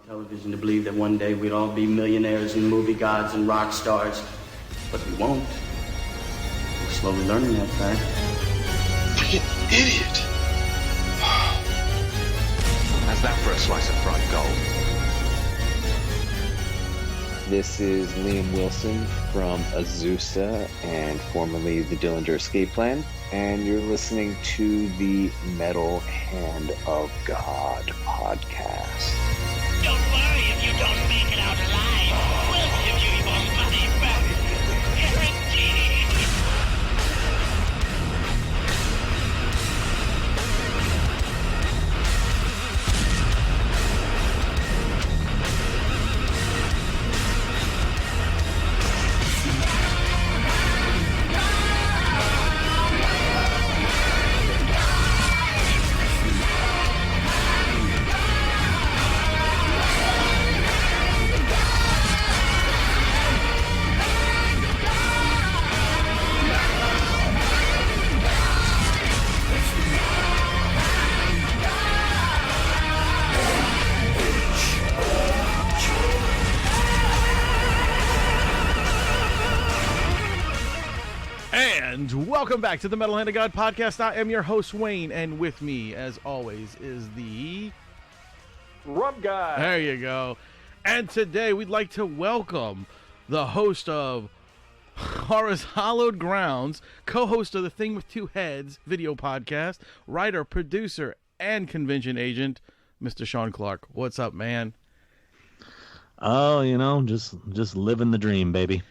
television to believe that one day we'd all be millionaires and movie gods and rock stars, but we won't. We're slowly learning that fact. Freaking idiot! How's that for a slice of fried gold? This is Liam Wilson from Azusa and formerly the Dillinger Escape Plan, and you're listening to the Metal Hand of God podcast. Don't worry if you don't make it out alive. We'll give you your money back. Guaranteed. Welcome back to the Metal Hand of God podcast. I am your host, Wayne, and with me, as always, is the Rum Guy. There you go. And today, we'd like to welcome the host of Horror's Hallowed Grounds, co-host of the Thing with Two Heads video podcast, writer, producer, and convention agent, Mr. Sean Clark. What's up, man? Oh, you know, just living the dream, baby.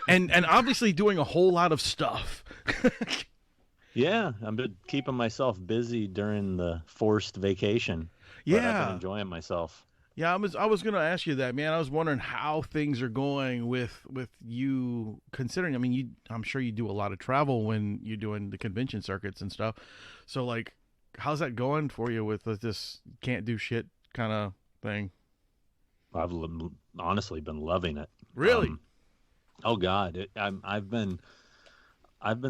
and obviously doing a whole lot of stuff. Yeah, I've been keeping myself busy during the forced vacation. Yeah, but I've been enjoying myself. Yeah, I was going to ask you that, man. I was wondering how things are going with you, considering. I mean, I'm sure you do a lot of travel when you're doing the convention circuits and stuff. So, like, how's that going for you with this can't do shit kind of thing? I've honestly been loving it. Really? Oh God, I've been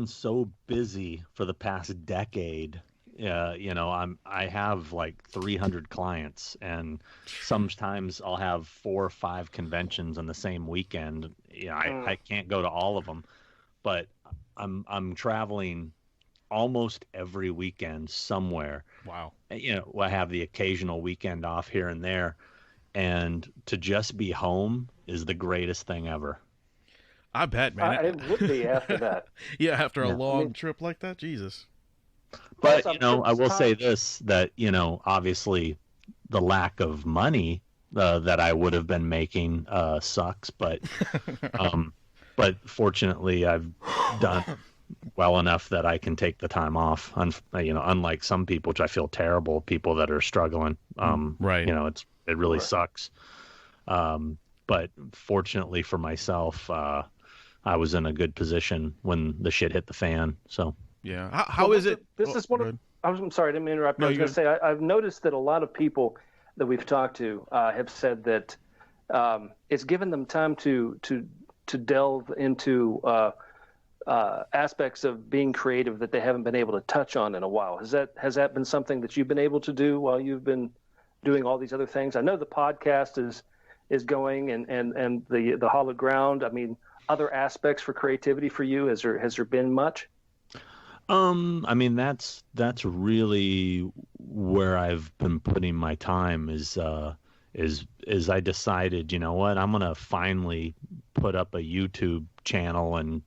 so busy for the past decade. You know, I have like 300 clients, and sometimes I'll have 4 or 5 conventions on the same weekend. You know, I can't go to all of them, but I'm traveling almost every weekend somewhere. Wow. You know, I have the occasional weekend off here and there. And to just be home is the greatest thing ever. I bet, man. It would be after that. Yeah, after a long trip like that, Jesus. But, you know, I will say this, that, you know, obviously the lack of money that I would have been making sucks. But fortunately, I've done well enough that I can take the time off. You know, unlike some people, which I feel terrible, people that are struggling. Right. You know, it really sucks. But fortunately for myself, I was in a good position when the shit hit the fan. So yeah, how is it? This is one of. I'm sorry, I didn't mean to interrupt. I was going to say I've noticed that a lot of people that we've talked to have said that it's given them time to delve into aspects of being creative that they haven't been able to touch on in a while. Has that been something that you've been able to do while you've been doing all these other things? I know the podcast is going and the Hallowed Ground. I mean, other aspects for creativity for you, has there been much? I mean, that's really where I've been putting my time is I decided, you know what, I'm gonna finally put up a YouTube channel and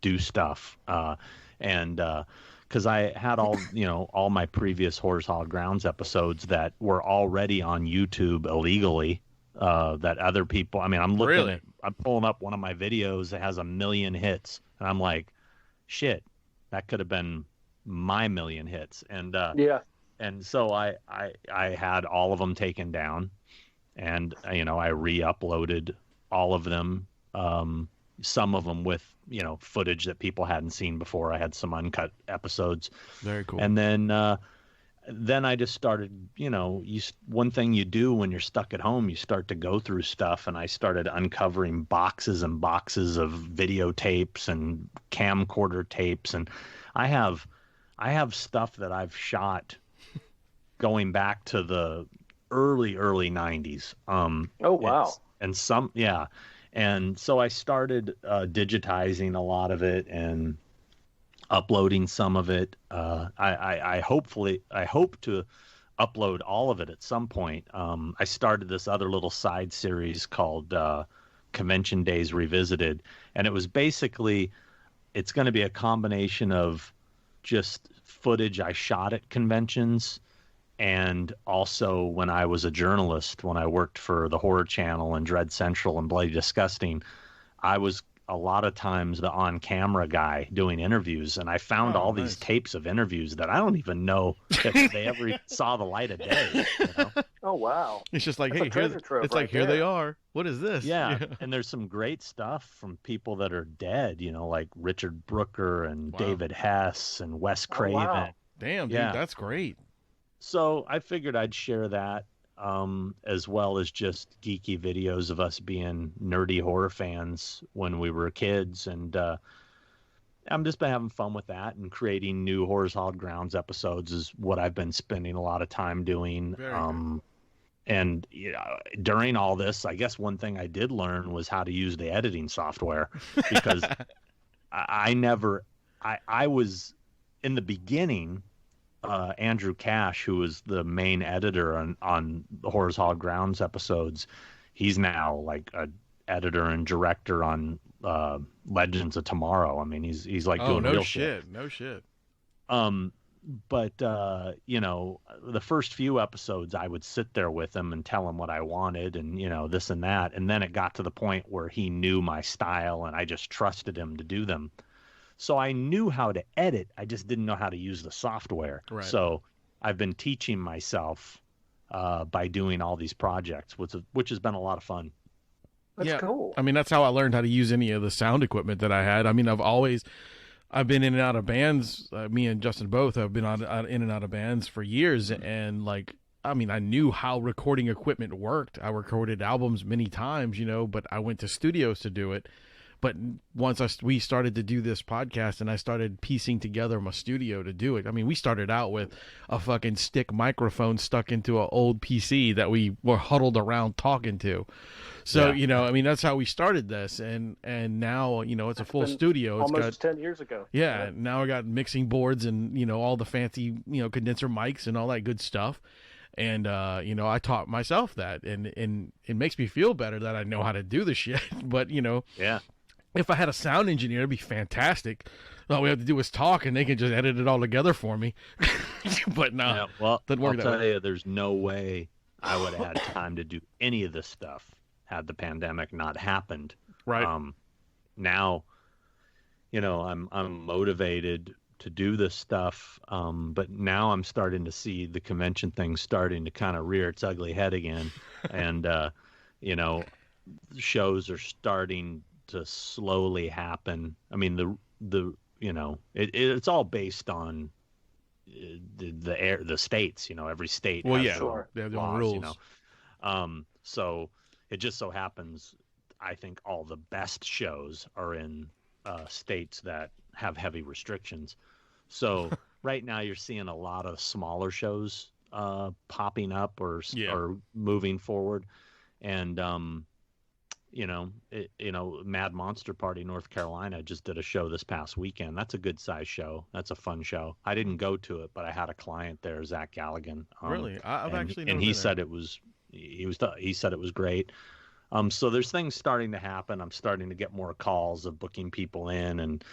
do stuff, because I had all my previous Horror's Hallowed Grounds episodes that were already on YouTube illegally, that other people, I mean, I'm pulling up one of my videos that has 1 million hits, and I'm like, shit, that could have been my 1 million hits. And and so I had all of them taken down, and you know, I re-uploaded all of them, some of them with, you know, footage that people hadn't seen before. I had some uncut episodes. Very cool. And then I just started, you know, one thing you do when you're stuck at home, you start to go through stuff, and I started uncovering boxes and boxes of videotapes and camcorder tapes, and I have stuff that I've shot going back to the early 90s. Oh, wow. And some, yeah. And so I started digitizing a lot of it and uploading some of it. I hope to upload all of it at some point. I started this other little side series called Convention Days Revisited, and it was basically, it's going to be a combination of just footage I shot at conventions, and also when I was a journalist, when I worked for the Horror Channel and Dread Central and Bloody Disgusting, I was a lot of times the on-camera guy doing interviews, and I found all these tapes of interviews that I don't even know if they ever saw the light of day. You know? Oh, wow. It's just like, That's hey, a treasure trove it's right like, here there. they are. What is this? Yeah, and there's some great stuff from people that are dead, you know, like Richard Brooker and David Hess and Wes Craven. wow. Damn, dude, Yeah. that's great. So I figured I'd share that, as well as just geeky videos of us being nerdy horror fans when we were kids. And I'm just been having fun with that, and creating new Horrors Hallowed Grounds episodes is what I've been spending a lot of time doing. Very good. And you know, during all this, I guess one thing I did learn was how to use the editing software, because I was in the beginning. Andrew Cash, who was the main editor on the Horrors Hallowed Grounds episodes, he's now like a editor and director on Legends of Tomorrow. I mean, he's like doing real shit. No shit. But you know, the first few episodes, I would sit there with him and tell him what I wanted, and you know, this and that, and then it got to the point where he knew my style, and I just trusted him to do them. So I knew how to edit. I just didn't know how to use the software. Right. So I've been teaching myself by doing all these projects, which has been a lot of fun. That's cool. I mean, that's how I learned how to use any of the sound equipment that I had. I mean, I've been in and out of bands. Me and Justin both have been in and out of bands for years. And like, I mean, I knew how recording equipment worked. I recorded albums many times, you know, but I went to studios to do it. But once we started to do this podcast and I started piecing together my studio to do it, I mean, we started out with a fucking stick microphone stuck into an old PC that we were huddled around talking to. So, you know, I mean, that's how we started this. And now, you know, it's a full studio. It's almost got 10 years ago. Yeah, now I got mixing boards and, you know, all the fancy, you know, condenser mics and all that good stuff. And, you know, I taught myself that. And it makes me feel better that I know how to do the shit. But, you know. Yeah. If I had a sound engineer, it'd be fantastic. All we have to do is talk, and they can just edit it all together for me. But no, Yeah, well, doesn't work I'll that tell way. you, there's no way I would have had time to do any of this stuff had the pandemic not happened. Right. Now, you know, I'm motivated to do this stuff, but now I'm starting to see the convention thing starting to kind of rear its ugly head again, and you know, shows are starting to slowly happen. I mean, the you know, it's all based on the states. You know, every state. Well, has yeah, their own they have their own laws, rules. You know, so it just so happens, I think all the best shows are in states that have heavy restrictions. So right now you're seeing a lot of smaller shows popping up or moving forward, and you know, Mad Monster Party North Carolina just did a show this past weekend. That's a good size show. That's a fun show. I didn't go to it, but I had a client there, Zach Galligan. Really, I've actually never and he been said it was he said it was great. So there's things starting to happen. I'm starting to get more calls of booking people in and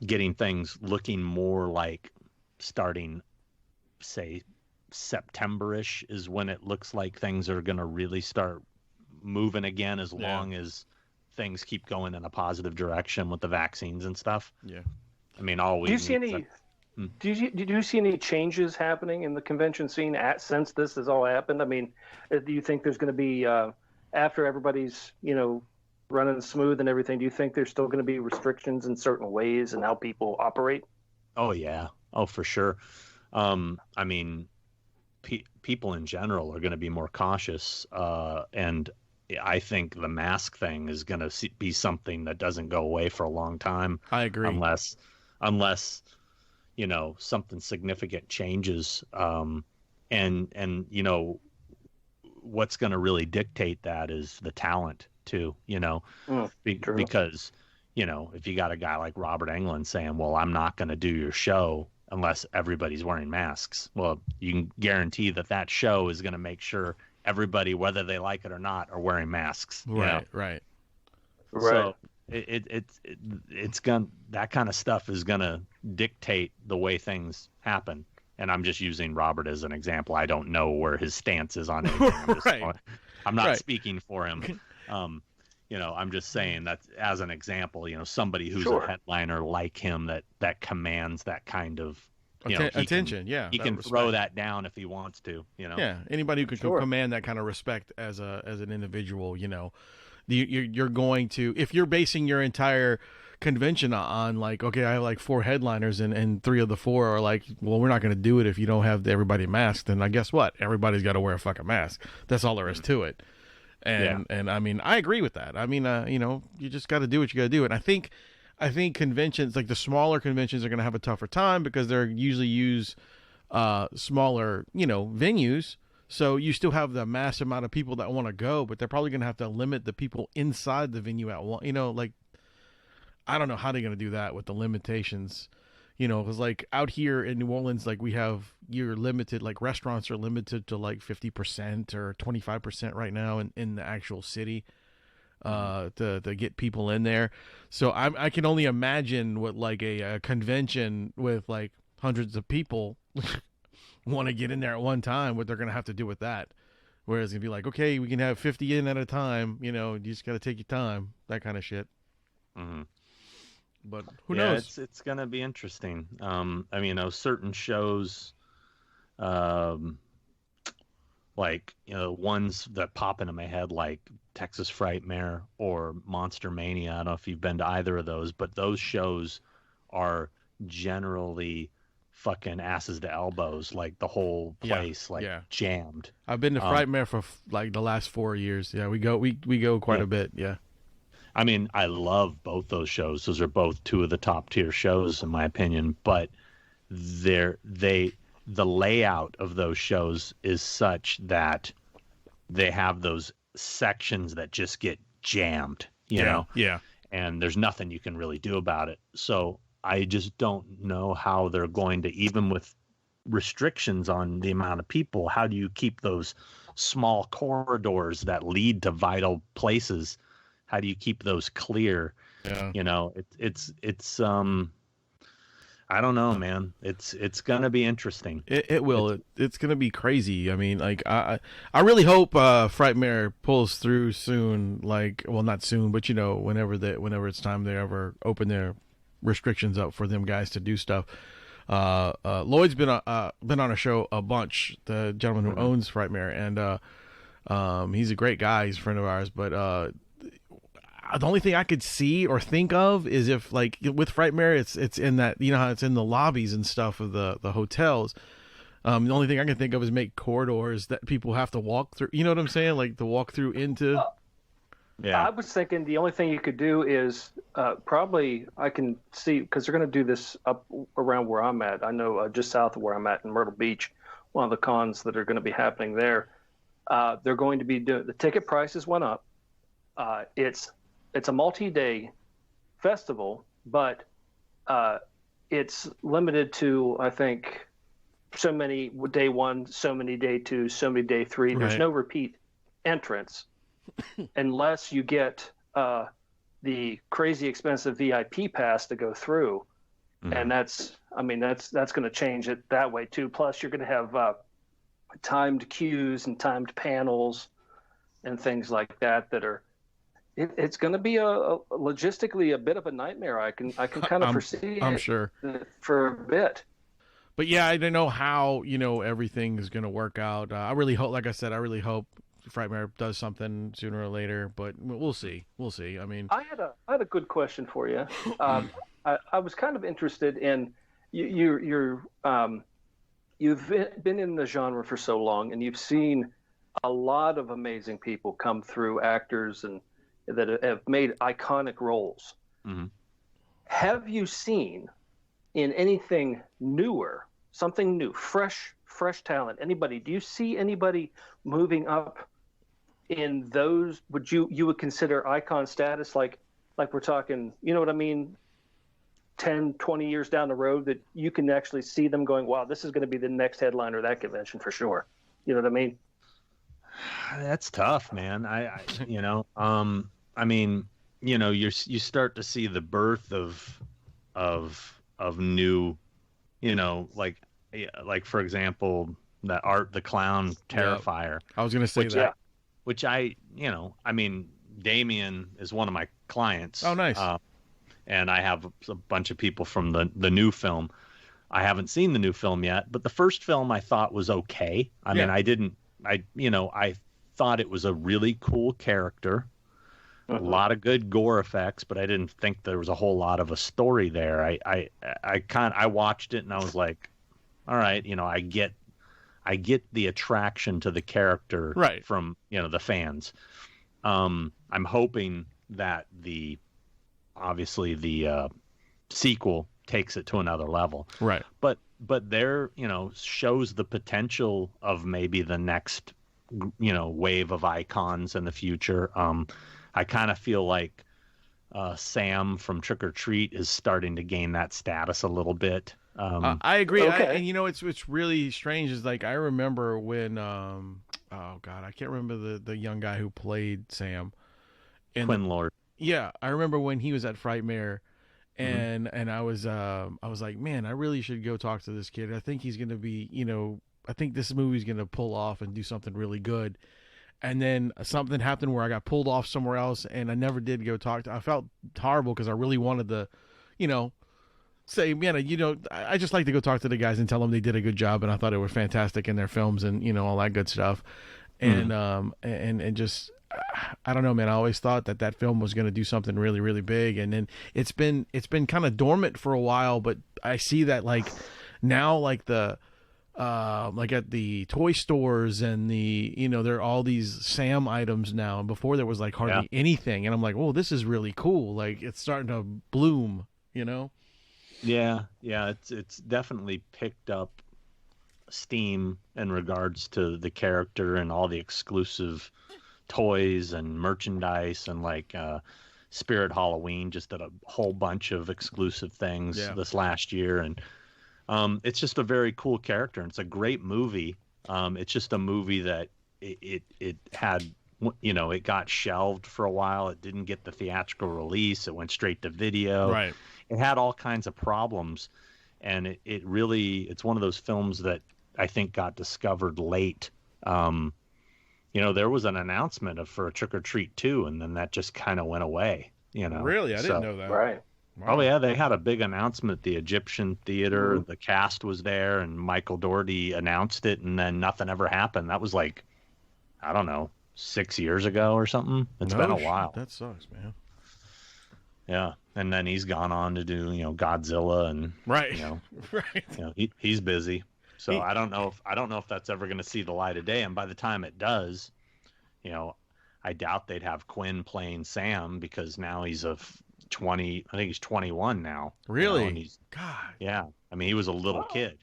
getting things looking more like starting, say, September-ish is when it looks like things are going to really start moving again, as long as things keep going in a positive direction with the vaccines and stuff. Yeah. I mean, all we Do you see need any? to- Did you see any changes happening in the convention scene since this has all happened? I mean, do you think there's going to be after everybody's, you know, running smooth and everything? Do you think there's still going to be restrictions in certain ways and how people operate? Oh yeah. Oh, for sure. I mean, people in general are going to be more cautious, and I think the mask thing is going to be something that doesn't go away for a long time. I agree. Unless you know, something significant changes. and you know, what's going to really dictate that is the talent too, you know, because, you know, if you got a guy like Robert Englund saying, well, I'm not going to do your show unless everybody's wearing masks. Well, you can guarantee that that show is going to make sure everybody, whether they like it or not, are wearing masks. Right. Right. So it's going, that kind of stuff is going to dictate the way things happen. And I'm just using Robert as an example. I don't know where his stance is on it. I'm not speaking for him. You know, I'm just saying that as an example, you know, somebody who's a headliner like him that commands that kind of, you know, attention. He can throw that down if he wants to, you know. Yeah, anybody who can command that kind of respect as an individual, you know, you're going to, if you're basing your entire convention on like, okay, I have like 4 headliners and 3 of the 4 are like, well, we're not going to do it if you don't have everybody masked. And I guess what? Everybody's got to wear a fucking mask. That's all there is to it. And I mean, I agree with that. I mean, you know, you just got to do what you got to do. And I think conventions, like the smaller conventions, are going to have a tougher time because they're usually use smaller, you know, venues. So you still have the mass amount of people that want to go, but they're probably going to have to limit the people inside the venue at one, you know, like, I don't know how they're going to do that with the limitations, you know, because like out here in New Orleans, like you're limited, like restaurants are limited to like 50% or 25% right now in the actual city to get people in there. So I can only imagine what like a convention with like hundreds of people want to get in there at one time, what they're going to have to do with that. Whereas it'd be like, okay, we can have 50 in at a time, you know, you just got to take your time, that kind of shit. Mm-hmm. But who knows? It's going to be interesting. I mean, you know, certain shows, like, you know, ones that pop into my head, like Texas Frightmare or Monster Mania. I don't know if you've been to either of those, but those shows are generally fucking asses to elbows, like the whole place, jammed. I've been to Frightmare for like the last 4 years. Yeah, we go quite a bit. Yeah. I mean, I love both those shows. Those are both 2 of the top tier shows in my opinion, but the layout of those shows is such that they have those sections that just get jammed, you know? Yeah. And there's nothing you can really do about it. So I just don't know how they're going to, even with restrictions on the amount of people, how do you keep those small corridors that lead to vital places? How do you keep those clear? Yeah. You know, it's I don't know, man. It's gonna be interesting. It will. It's gonna be crazy. I mean, like I really hope Frightmare pulls through soon. Like, well, not soon, but you know, whenever it's time they ever open their restrictions up for them guys to do stuff. Lloyd's been on a show a bunch. The gentleman who owns Frightmare, and he's a great guy. He's a friend of ours, but. The only thing I could see or think of is if, like, with Frightmare, it's in that, you know how it's in the lobbies and stuff of the hotels. The only thing I can think of is make corridors that people have to walk through. You know what I'm saying? Like the walk through into. Yeah. I was thinking the only thing you could do is probably I can see, because they're going to do this up around where I'm at. I know just south of where I'm at in Myrtle Beach, one of the cons that are going to be happening there. They're going to be doing, the ticket prices went up. It's a multi-day festival, but it's limited to, I think, so many day 1, so many day 2, so many day 3. There's no repeat entrance unless you get the crazy expensive VIP pass to go through. Mm-hmm. And that's going to change it that way too. Plus you're going to have timed queues and timed panels and things like that are, it's going to be a logistically a bit of a nightmare. I can kind of foresee. I'm sure for a bit. But yeah, I don't know how everything is going to work out. I really hope, like I said, Frightmare does something sooner or later. But we'll see. I mean, I had a good question for you. I was kind of interested in you've been in the genre for so long, and you've seen a lot of amazing people come through, actors and that have made iconic roles. Mm-hmm. Have you seen in anything newer, something new, fresh fresh talent, anybody, do you see anybody moving up in those? You would consider icon status, like we're talking, you know what I mean, 10, 20 years down the road, that you can actually see them going, wow, this is going to be the next headliner of that convention for sure. You know what I mean? That's tough, man. I mean, you know, you start to see the birth of new, you know, like for example, that Art the Clown Terrifier. I was going to say that. Which I mean, Damien is one of my clients. Oh, nice. And I have a bunch of people from the new film. I haven't seen the new film yet, but the first film I thought was okay. I mean, I thought it was a really cool character, a lot of good gore effects, but I didn't think there was a whole lot of a story there. I watched it and I was like, all right, you know, I get the attraction to the character from, you know, the fans. I'm hoping that obviously the sequel takes it to another level. Right. But there, you know, shows the potential of maybe the next, you know, wave of icons in the future. I kind of feel like Sam from Trick or Treat is starting to gain that status a little bit. I agree. Okay. And you know, it's really strange is like, I remember when, oh God, I can't remember the young guy who played Sam. Quinn Lord. Yeah. I remember when he was at Frightmare and I was like, man, I really should go talk to this kid. I think he's going to be, you know, I think this movie's going to pull off and do something really good. And then something happened where I got pulled off somewhere else and I never did go talk to. I felt horrible because I really wanted to, you know, say, man, you know, I just like to go talk to the guys and tell them they did a good job and I thought they were fantastic in their films and, you know, all that good stuff. And and just, I don't know, man. I always thought that film was going to do something really, really big, and then it's been kind of dormant for a while. But I see that like now, like the like at the toy stores and the, you know, there are all these Sam items now, and before there was like hardly anything, and I'm like, oh, this is really cool. Like it's starting to bloom, you know. Yeah, it's definitely picked up steam in regards to the character and all the exclusive toys and merchandise, and like Spirit Halloween just did a whole bunch of exclusive things this last year, and it's just a very cool character and it's a great movie. It's just a movie that it had, you know, it got shelved for a while. It didn't get the theatrical release. It went straight to video. Right. It had all kinds of problems, and it really, it's one of those films that I think got discovered late. You know, there was an announcement for a Trick or Treat 2, and then that just kind of went away, you know. Really? I didn't know that. Right. Wow. Oh, yeah, they had a big announcement at the Egyptian Theater. The cast was there, and Michael Dougherty announced it, and then nothing ever happened. That was like, I don't know, 6 years ago or something. It's been a while. That sucks, man. Yeah, and then he's gone on to do, you know, Godzilla, and you know, you know, he's busy. So I don't know if that's ever going to see the light of day. And by the time it does, you know, I doubt they'd have Quinn playing Sam, because now he's I think he's 21 now. Really? You know, and God. Yeah. I mean, he was a little kid.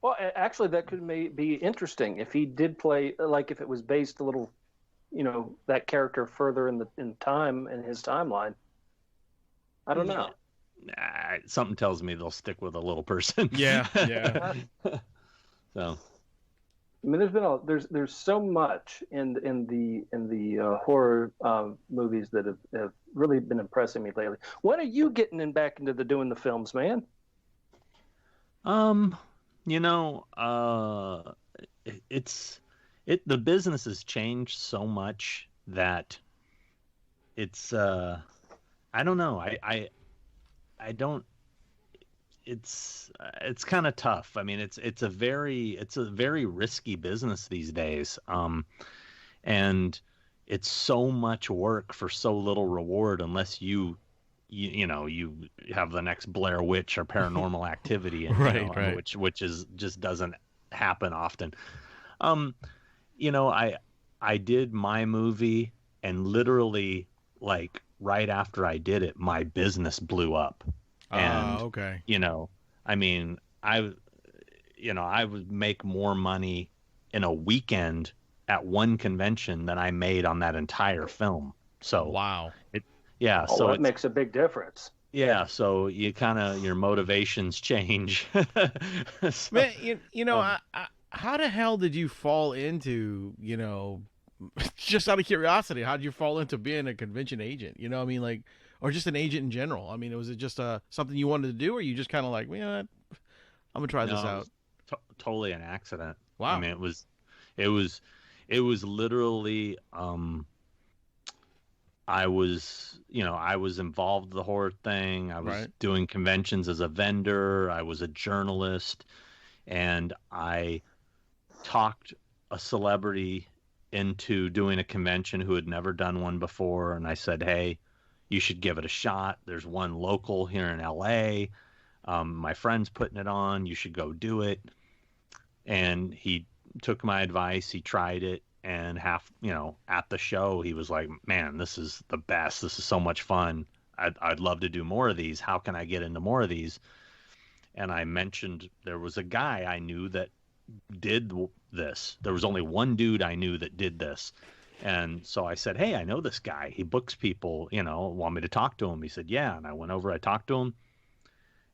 Well, actually, that could be interesting if he did play, like if it was based a little, you know, that character further in time in his timeline. I don't know. Something tells me they'll stick with a little person. Yeah. So, I mean, there's so much in the horror movies that have really been impressing me lately. When are you getting back into doing the films, man? You know, the business has changed so much that it's I don't know. I don't. It's kind of tough. I mean, it's a very risky business these days. And it's so much work for so little reward, unless you have the next Blair Witch or Paranormal Activity, and, right. which is just doesn't happen often. You know, I did my movie, and literally, like, right after I did it, my business blew up. And, okay. you know, I mean, I would make more money in a weekend at one convention than I made on that entire film. So wow. So that makes a big difference. Yeah, so you kind of your motivations change. So, Man, how the hell did you fall into, just out of curiosity, how did you fall into being a convention agent? You know what I mean? Like, or just an agent in general? I mean, was it just something you wanted to do, or you just kind of like, I'm going to try this out? It was totally an accident. Wow. I mean, it was literally, I was involved in the whole thing. I was doing conventions as a vendor. I was a journalist, and I talked a celebrity into doing a convention who had never done one before. And I said, hey, you should give it a shot. There's one local here in LA. My friend's putting it on. You should go do it. And he took my advice. He tried it. And at the show, he was like, man, this is the best. This is so much fun. I'd love to do more of these. How can I get into more of these? And I mentioned there was a guy I knew that did this. There was only one dude I knew that did this. And so I said, hey, I know this guy. He books people, want me to talk to him. He said, yeah. And I went over, I talked to him.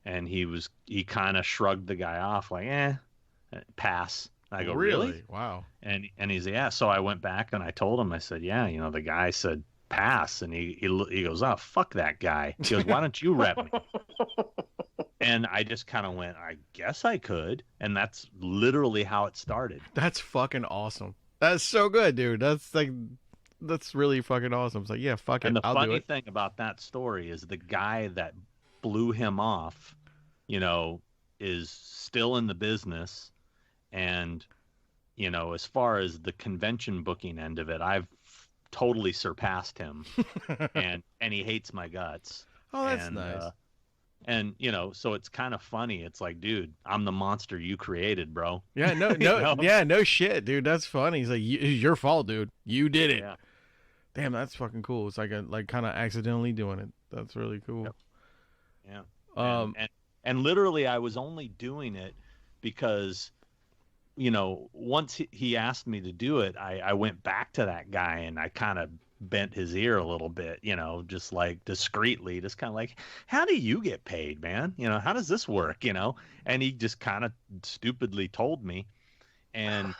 And he kind of shrugged the guy off like, pass. I go, really? Wow. And he's, yeah. So I went back and I told him, I said, yeah, the guy said pass. And he goes, oh, fuck that guy. He goes, why don't you rep me? And I just kind of went, I guess I could. And that's literally how it started. That's fucking awesome. That's so good, dude. That's really fucking awesome. It's like, yeah, fuck it. And the I'll do funny it. thing about that story is the guy that blew him off, is still in the business. And, as far as the convention booking end of it, I've totally surpassed him. and he hates my guts. Oh, that's nice. And, so it's kind of funny. It's like, dude, I'm the monster you created, bro. Yeah, no shit, dude. That's funny. He's like, it's your fault, dude. You did it. Yeah. Damn, that's fucking cool. It's like kind of accidentally doing it. That's really cool. Yep. Yeah. And literally I was only doing it because, once he asked me to do it, I went back to that guy and I kind of bent his ear a little bit, just like discreetly, just kind of like, how do you get paid, man? How does this work? And he just kind of stupidly told me. And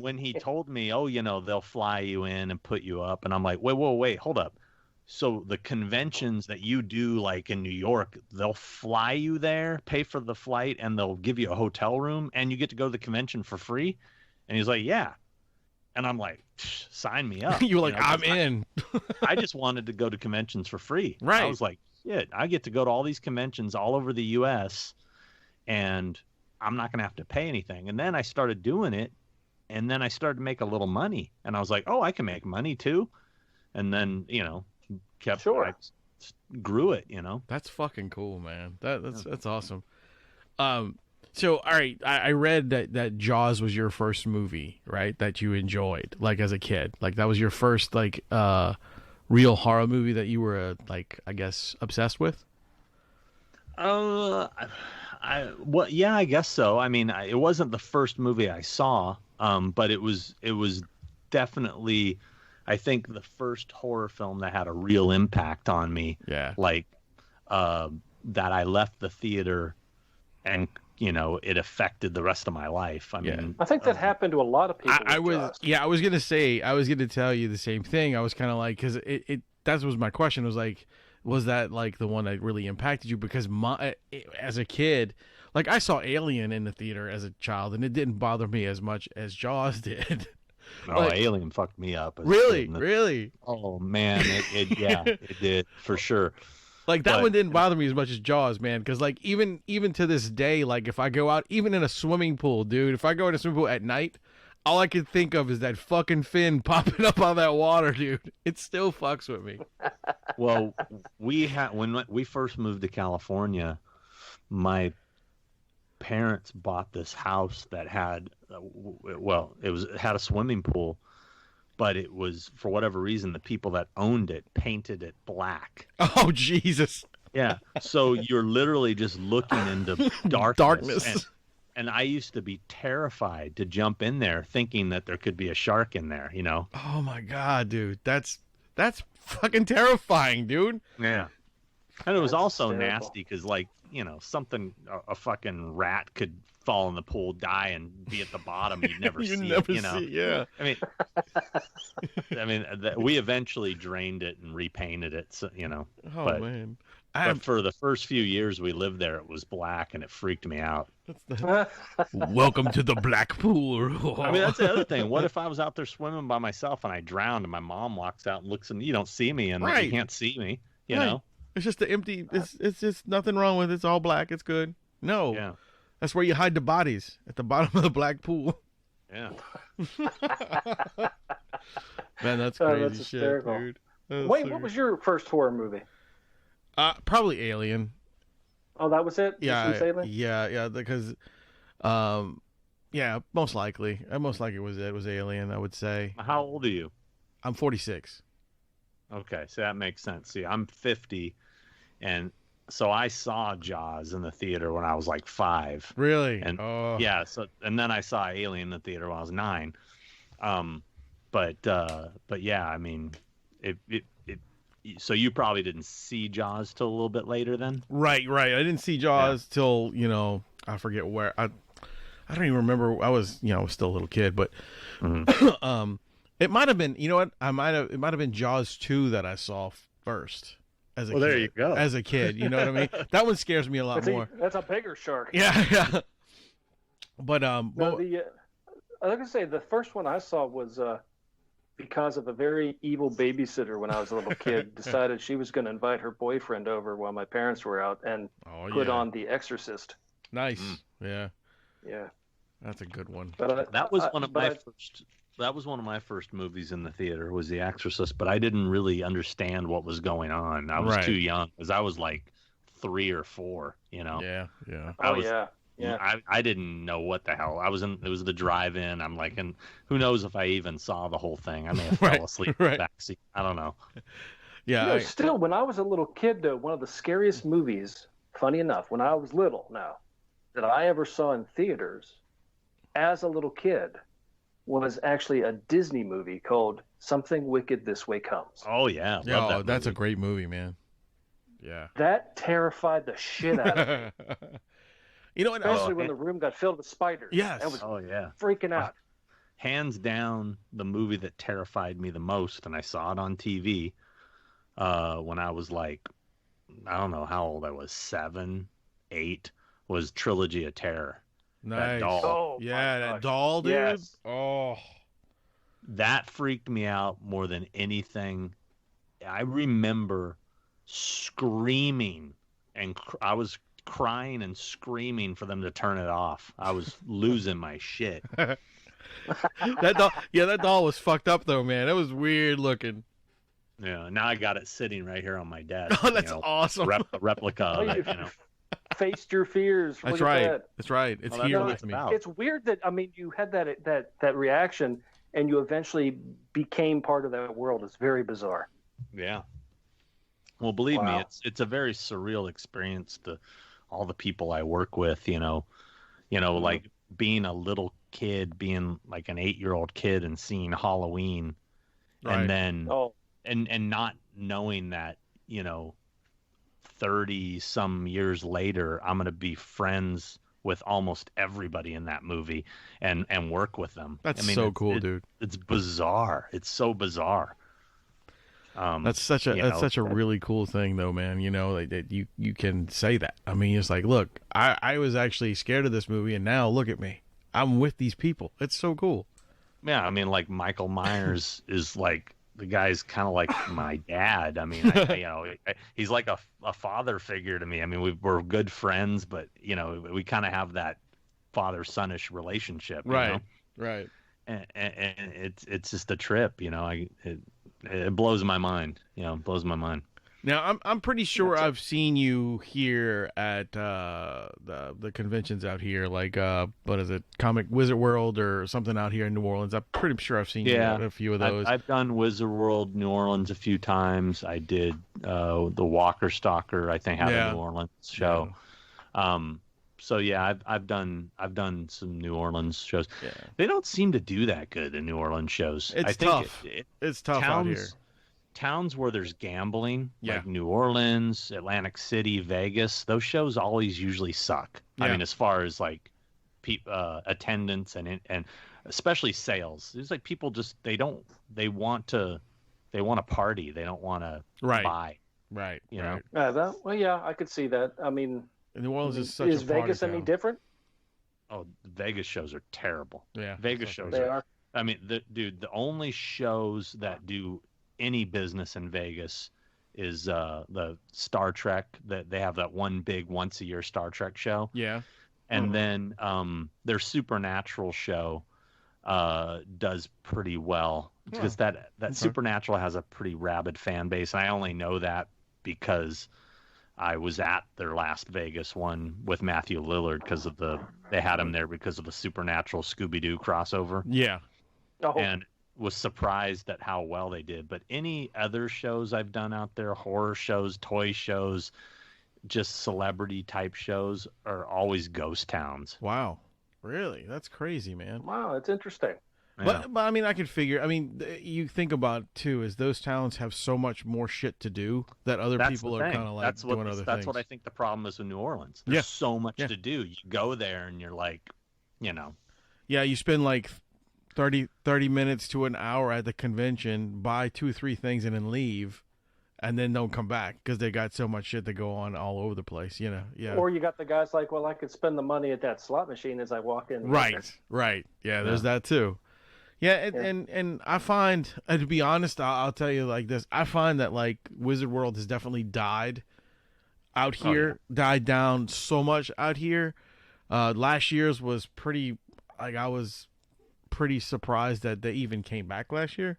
when he told me, oh, they'll fly you in and put you up. And I'm like, wait, hold up. So the conventions that you do, like in New York, they'll fly you there, pay for the flight, and they'll give you a hotel room, and you get to go to the convention for free? And he's like, yeah. And I'm like, sign me up. You were like, I'm in. I just wanted to go to conventions for free. Right. I was like, shit, I get to go to all these conventions all over the U.S., and I'm not going to have to pay anything. And then I started doing it, and then I started to make a little money. And I was like, oh, I can make money too. And then, I grew it, That's fucking cool, man. That's awesome. So, all right, I read that Jaws was your first movie, right? That you enjoyed, like as a kid, like that was your first real horror movie that you were I guess obsessed with. I guess so. I mean, it wasn't the first movie I saw, but it was definitely, I think, the first horror film that had a real impact on me. Yeah. That I left the theater and, it affected the rest of my life. I mean, I think that happened to a lot of people. I was going to tell you the same thing. I was kind of like, cause that was my question. Was that the one that really impacted you? Because as a kid, I saw Alien in the theater as a child, and it didn't bother me as much as Jaws did. Oh, Alien fucked me up. Really? Oh man, it did for sure. That one didn't bother me as much as Jaws, man. Because even to this day, if I go out, even in a swimming pool, dude, if I go in a swimming pool at night, all I can think of is that fucking fin popping up on that water, dude. It still fucks with me. Well, when we first moved to California, my parents bought this house that had it had a swimming pool, but it was, for whatever reason, the people that owned it painted it black. Oh Jesus. Yeah, so you're literally just looking into darkness. And I used to be terrified to jump in there thinking that there could be a shark in there, you know? Oh my God, dude. That's fucking terrifying, dude. Yeah. And it was That's also hysterical. nasty because, like, you know, a fucking rat could fall in the pool, die, and be at the bottom. You'd never You see never it, you know? see, yeah. I mean, we eventually drained it and repainted it, so, you know. Oh, but, man. But for the first few years we lived there, it was black, and it freaked me out. Welcome to the black pool. I mean, that's the other thing. What if I was out there swimming by myself and I drowned, and my mom walks out and looks, and you don't see me, and Right. you can't see me, you Right. know? It's just the empty. It's just nothing wrong with it. It's all black. It's good. No. Yeah. That's where you hide the bodies, at the bottom of the black pool. Yeah. Man, that's Oh, crazy that's shit, hysterical. dude. That's Wait, so what good. was your first horror movie? Probably Alien. Oh, that was it? Yeah, Just Alien? yeah, because, yeah, most likely. Most likely it was Alien. I would say. How old are you? I'm 46. Okay, so that makes sense. See, I'm 50, and so I saw Jaws in the theater when I was like 5. Really? And Oh. yeah, so and then I saw Alien in the theater when I was 9. But yeah, I mean, so you probably didn't see Jaws till a little bit later then? Right. I didn't see Jaws till, I forget where. I don't even remember. I was, still a little kid, but it might have been, you know what? It might have been Jaws 2 that I saw first as a kid. Well, there you go. As a kid, you know what I mean? That one scares me a lot more. That's a bigger shark. Yeah. But No, I was gonna say the first one I saw was because of a very evil babysitter when I was a little kid decided she was going to invite her boyfriend over while my parents were out and put on The Exorcist. Nice. Yeah. Yeah. That's a good one. But That was one of my first. That was one of my first movies in the theater. Was The Exorcist, but I didn't really understand what was going on. I was Right. too young because I was like 3 or 4. You know. Yeah. Yeah. I didn't know what the hell. It was the drive-in. I'm like, and who knows if I even saw the whole thing. I may have fell asleep in the backseat. I don't know. Yeah. Still, when I was a little kid, though, one of the scariest movies, funny enough, when I was little now, that I ever saw in theaters as a little kid was actually a Disney movie called Something Wicked This Way Comes. Oh, yeah. Love that that's a movie. great movie, man. Yeah. That terrified the shit out of me. You know what? Especially when the room got filled with spiders. Yes. That was Oh, yeah. freaking out. Hands down, the movie that terrified me the most, and I saw it on TV when I was like, I don't know how old I was, 7, 8, was Trilogy of Terror. Nice. That doll. Oh, Yeah, my that gosh. doll, dude. Yes. Oh. That freaked me out more than anything. I remember screaming, and I was crying and screaming for them to turn it off. I was losing my shit. That doll was fucked up though, man. It was weird looking. Yeah, now I got it sitting right here on my desk. Oh, that's awesome. Replica of it, you know. Faced your fears. That's Look at right. that. That's right. It's Well, that's here what with it's me. about. It's weird that you had that reaction and you eventually became part of that world. It's very bizarre. Yeah. Well, believe me, Wow. it's a very surreal experience to all the people I work with, like being a little kid, being like an 8-year-old kid and seeing Halloween Right. and then Oh, and not knowing that, 30 some years later I'm going to be friends with almost everybody in that movie and work with them. That's so cool, dude. It's bizarre. It's so bizarre. That's such a really cool thing, though, man. Like that you can say that. I mean, it's like, look, I was actually scared of this movie, and now look at me. I'm with these people. It's so cool. Yeah, I mean, like Michael Myers is like the guy's kind of like my dad. I mean, he's like a father figure to me. I mean, we're good friends, but we kind of have that father-sonish relationship. Right. And it's just a trip. It blows my mind. It blows my mind. Now, I'm pretty sure I've seen you here at the conventions out here, like what is it, Comic Wizard World or something out here in New Orleans. I'm pretty sure I've seen you at a few of those. I've done Wizard World New Orleans a few times. I did the Walker Stalker, I think, out of New Orleans show. So yeah, I've done some New Orleans shows. Yeah. They don't seem to do that good in New Orleans shows. It's I think tough. It's tough out here. Towns where there's gambling, Yeah. like New Orleans, Atlantic City, Vegas, those shows always usually suck. I Yeah. mean, as far as like attendance and especially sales, it's like people just they want to party, they don't want to buy. Right. You know. Well, yeah, I could see that. I mean, New Orleans is such a party Vegas town. any different? Oh, Vegas shows are terrible. Yeah. Vegas shows They are. I mean, the only shows that do any business in Vegas is the Star Trek. That they have that one big once a year Star Trek show. Yeah. And then their Supernatural show does pretty well because that Supernatural has a pretty rabid fan base. And I only know that because I was at their last Vegas one with Matthew Lillard because of they had him there because of the Supernatural Scooby-Doo crossover. Yeah. Oh. And was surprised at how well they did. But any other shows I've done out there, horror shows, toy shows, just celebrity type shows, are always ghost towns. Wow. Really? That's crazy, man. Wow, that's interesting. Yeah. But I mean, I can figure. I mean, you think about it too, is those towns have so much more shit to do that other That's people the are thing. kind of like doing other things. That's what I think the problem is with New Orleans. There's so much to do. You go there and you're like, you know. Yeah, you spend like 30 minutes to an hour at the convention, buy 2-3 things, and then leave, and then don't come back because they got so much shit to go on all over the place, you know. Yeah. Or you got the guys like, well, I could spend the money at that slot machine as I walk in. Right. Yeah, there's that too. Yeah, and I find, and to be honest, I'll tell you like this, I find that like Wizard World has definitely died out here, died down so much out here. Last year's was pretty, like I was pretty surprised that they even came back last year,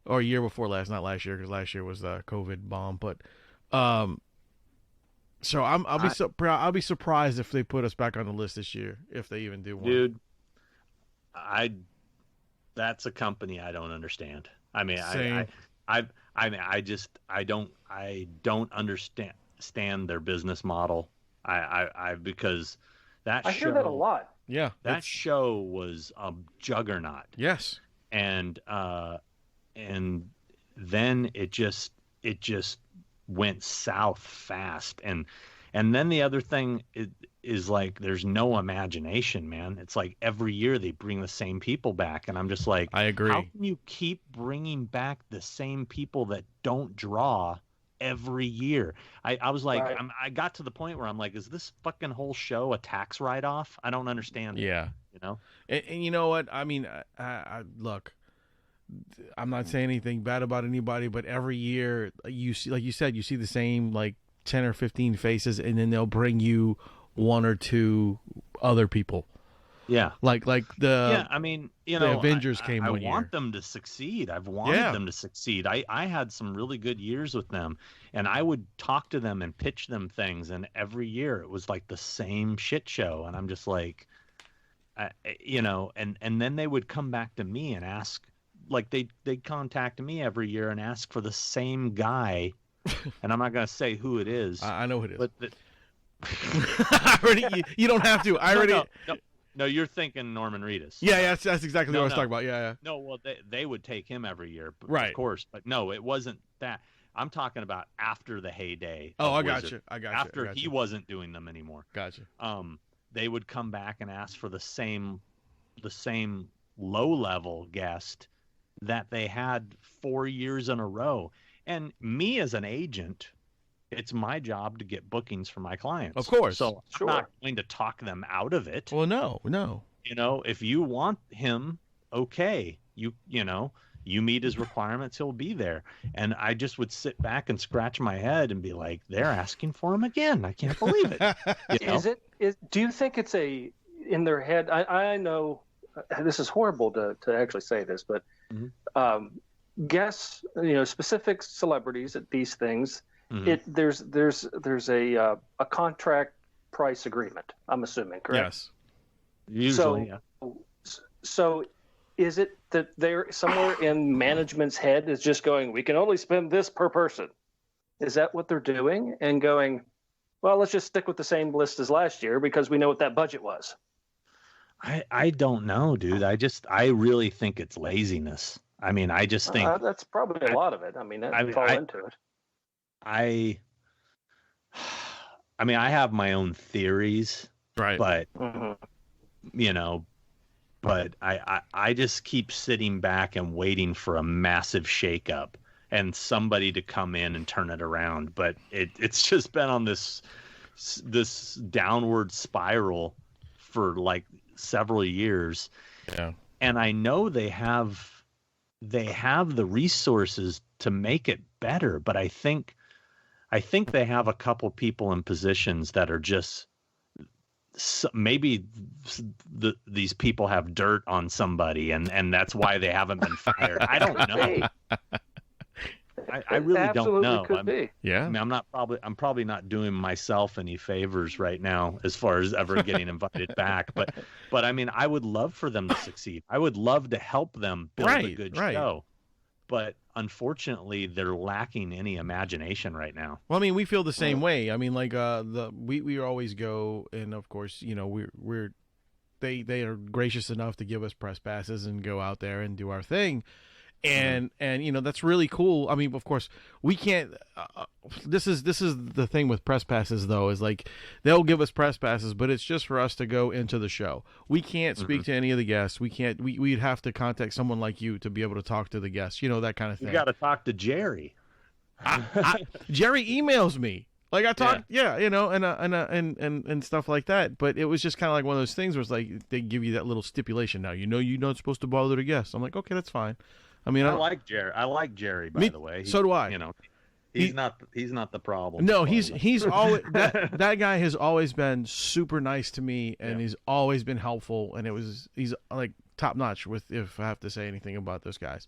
or a year before last, not last year because last year was the COVID bomb. But so I'll be surprised if they put us back on the list this year, if they even do one. Dude, that's a company I don't understand. I mean, Same. I don't understand their business model. Because that I show, hear that a lot. Yeah, that show was a juggernaut. Yes, and then it just went south fast, and then the other thing is like there's no imagination, man. It's like every year they bring the same people back, and I'm just like, I agree. How can you keep bringing back the same people that don't draw every year? I was like, Right. I got to the point where I'm like, is this fucking whole show a tax write-off? I don't understand it, yeah. you know. And you know what? I mean, I look, I'm not saying anything bad about anybody, but every year you see, like you said, you see the same like 10 or 15 faces, and then they'll bring you 1 or 2 other people. Yeah. Like the I mean, you the know, Avengers came I one want year. them to succeed. I've wanted them to succeed. I had some really good years with them, and I would talk to them and pitch them things, and every year it was like the same shit show, and I'm just like, you know, and then they would come back to me and ask, like they'd contact me every year and ask for the same guy, and I'm not gonna say who it is. I know who it is. But I already, you don't have to. I already. No, you're thinking Norman Reedus. Yeah, that's exactly what I was talking about. Yeah. No, well, they would take him every year, Right. of course. But no, it wasn't that. I'm talking about after the heyday. Oh, of I got Wizard. you. After he wasn't doing them anymore. Gotcha. They would come back and ask for the same low-level guest that they had 4 years in a row. And me as an agent, it's my job to get bookings for my clients. Of course. So I'm not going to talk them out of it. Well, no. You know, if you want him, okay. You know, you meet his requirements, he'll be there. And I just would sit back and scratch my head and be like, they're asking for him again. I can't believe it. You know? Do you think it's in their head? I know this is horrible to actually say this, but guess, you know, specific celebrities at these things, there's a contract price agreement, I'm assuming, correct? Yes. Usually, yeah. So is it that they're somewhere in management's head is just going, we can only spend this per person? Is that what they're doing? And going, Well, let's just stick with the same list as last year because we know what that budget was. I don't know, dude. I really think it's laziness. I mean, I just think that's probably a lot of it. I mean, that's all into it. I mean, I have my own theories, right? But you know, but I just keep sitting back and waiting for a massive shakeup and somebody to come in and turn it around. But it's just been on this downward spiral for like several years. Yeah. And I know they have the resources to make it better, but I think they have a couple people in positions that are just maybe these people have dirt on somebody and that's why they haven't been fired. I don't know. I really don't know. Could be. Yeah. I mean, I'm probably not doing myself any favors right now as far as ever getting invited back. But I mean, I would love for them to succeed. I would love to help them build a good show. But unfortunately, they're lacking any imagination right now. Well, I mean, we feel the same way. I mean, like we always go, and of course, you know, they are gracious enough to give us press passes and go out there and do our thing. And you know, that's really cool. I mean, of course, we can't. This is the thing with press passes, though, is like they'll give us press passes, but it's just for us to go into the show. We can't speak to any of the guests. We can't. We'd have to contact someone like you to be able to talk to the guests. You know, that kind of thing. You got to talk to Jerry. Jerry emails me. Like I talked, you know, and stuff like that. But it was just kind of like one of those things where it's like they give you that little stipulation. Now, you know, you're not supposed to bother the guests. I'm like, okay, that's fine. I mean, I like Jerry. I like Jerry, by the way. So do I. You know, he's not the problem. No, he's always that guy has always been super nice to me, and he's always been helpful, and he's like top notch with if I have to say anything about those guys.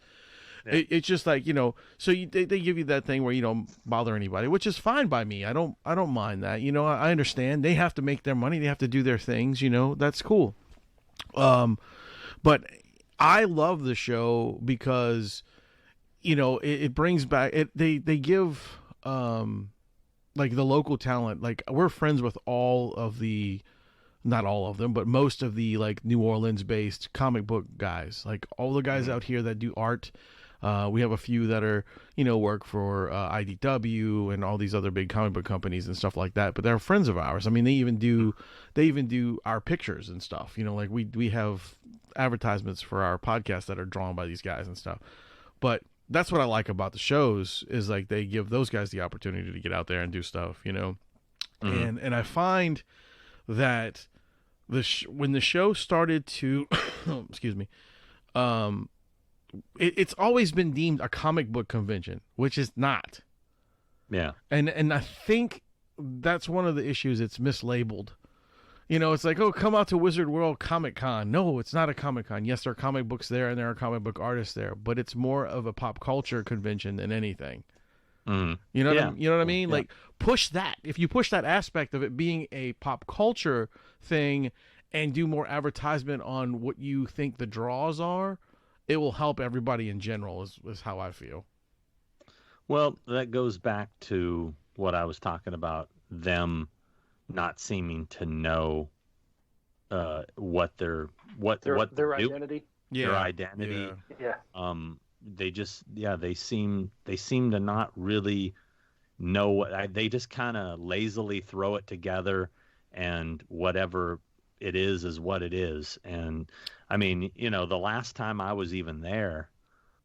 Yeah. It's just like, you know, so they give you that thing where you don't bother anybody, which is fine by me. I don't mind that. You know, I understand they have to make their money, they have to do their things. You know, that's cool. But I love the show because, you know, it brings back they give like the local talent. Like we're friends with all of the, not all of them, but most of the like New Orleans based comic book guys, like all the guys out here that do art. We have a few that are, you know, work for IDW and all these other big comic book companies and stuff like that. But they're friends of ours. I mean, they even do our pictures and stuff. You know, like we have advertisements for our podcast that are drawn by these guys and stuff. But that's what I like about the shows is like they give those guys the opportunity to get out there and do stuff. You know, and I find that when the show started to, excuse me, it's always been deemed a comic book convention, which is not. Yeah. And I think that's one of the issues. It's mislabeled. You know, it's like, oh, come out to Wizard World Comic Con. No, it's not a Comic Con. Yes, there are comic books there and there are comic book artists there, but it's more of a pop culture convention than anything. You know what I mean? Yeah. Like push that. If you push that aspect of it being a pop culture thing and do more advertisement on what you think the draws are, it will help everybody in general is how I feel. Well, that goes back to what I was talking about, them not seeming to know what their identity. Yeah. Their identity. Yeah. They seem to not really know what they just kind of lazily throw it together, and whatever it is what it is. And I mean, you know, the last time I was even there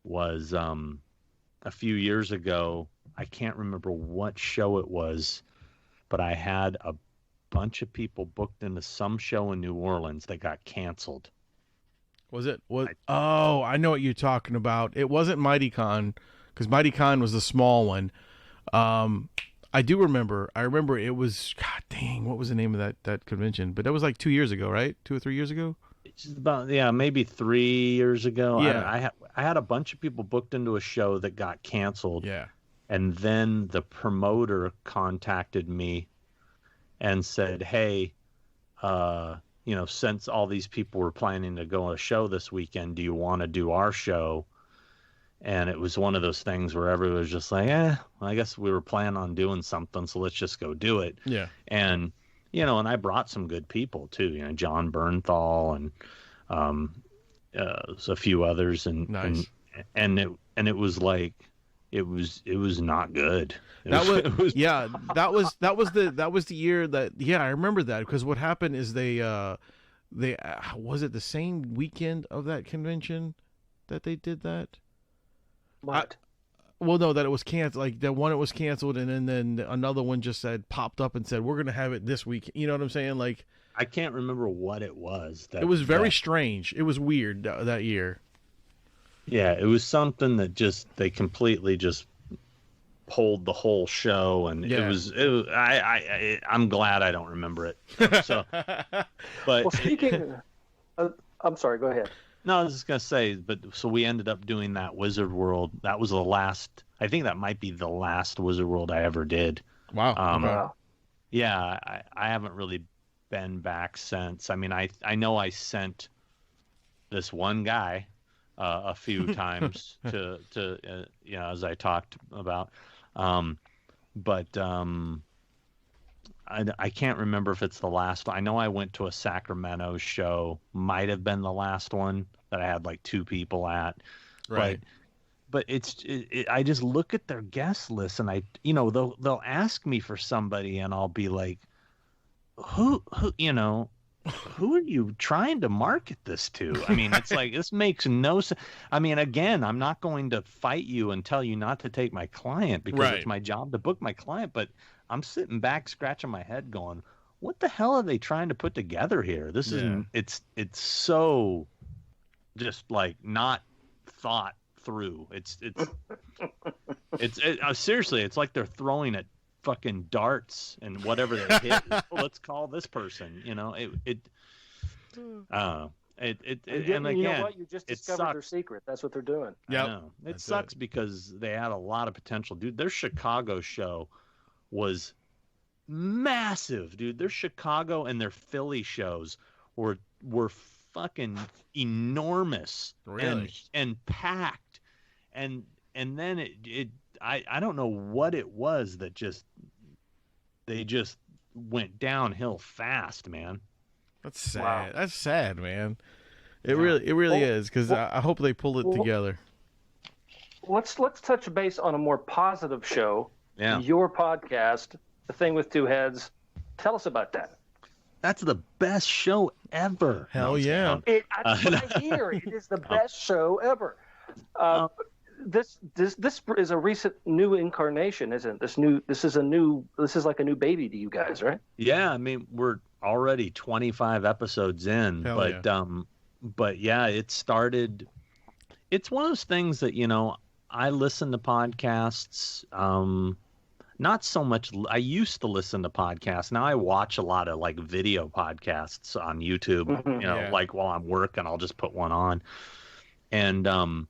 was a few years ago. I can't remember what show it was, but I had a bunch of people booked into some show in New Orleans that got canceled. Was it? I know what you're talking about. It wasn't MightyCon, because MightyCon was the small one. I do remember. I remember it was, God dang, what was the name of that convention? But that was like 2 years ago, right? 2 or 3 years ago? It's about, maybe 3 years ago. Yeah. I had a bunch of people booked into a show that got canceled. Yeah. And then the promoter contacted me and said, hey, you know, since all these people were planning to go on a show this weekend, do you want to do our show? And it was one of those things where everyone was just like, well, I guess we were planning on doing something, so let's just go do it. Yeah. And, and I brought some good people too, John Bernthal and a few others. And, nice. and it was like, it was not good. That was the year that, I remember that, because what happened is they was it the same weekend of that convention that they did that? What? That it was canceled. Like that one, it was canceled, and then another one just popped up and said, "We're gonna have it this week." You know what I'm saying? Like, I can't remember what it was. It was very strange. It was weird that year. Yeah, it was something that they completely just pulled the whole show, and it was. I'm glad I don't remember it. So, but speaking, I'm sorry. Go ahead. No, I was just gonna say, so we ended up doing that Wizard World. That was the last. I think that might be the last Wizard World I ever did. Wow. Wow. Yeah, I haven't really been back since. I mean, I know I sent this one guy a few times to as I talked about, but I can't remember if it's the last. I know I went to a Sacramento show, might have been the last one that I had like 2 people at. Right. But I just look at their guest list, and they'll ask me for somebody, and I'll be like, who are you trying to market this to? I mean, it's like, this makes no sense. I mean, again, I'm not going to fight you and tell you not to take my client, because it's my job to book my client, but I'm sitting back scratching my head going, what the hell are they trying to put together here? This is it's so just like not thought through. It's seriously, it's like they're throwing at fucking darts, and whatever they hit, let's call this person, and again, you know what? You just discovered their secret. That's what they're doing. Yeah, it sucks because they had a lot of potential, dude. Their Chicago show was massive, dude. Their Chicago and their Philly shows were fucking enormous, really, and packed, and then I don't know what it was that they just went downhill fast, man. That's sad. Wow. That's sad, man. It really is, because I hope they pull it together. Let's touch base on a more positive show. Yeah. Your podcast, The Thing with Two Heads. Tell us about that. That's the best show ever. Hell yeah. That's what I hear. It is the best show ever. This is a recent new incarnation, isn't it? This is like a new baby to you guys, right? Yeah, I mean, we're already 25 episodes in, but yeah, it started. It's one of those things that, I listen to podcasts. Not so much. I used to listen to podcasts. Now I watch a lot of like video podcasts on YouTube. Mm-hmm. Like while I'm working, I'll just put one on. And I'd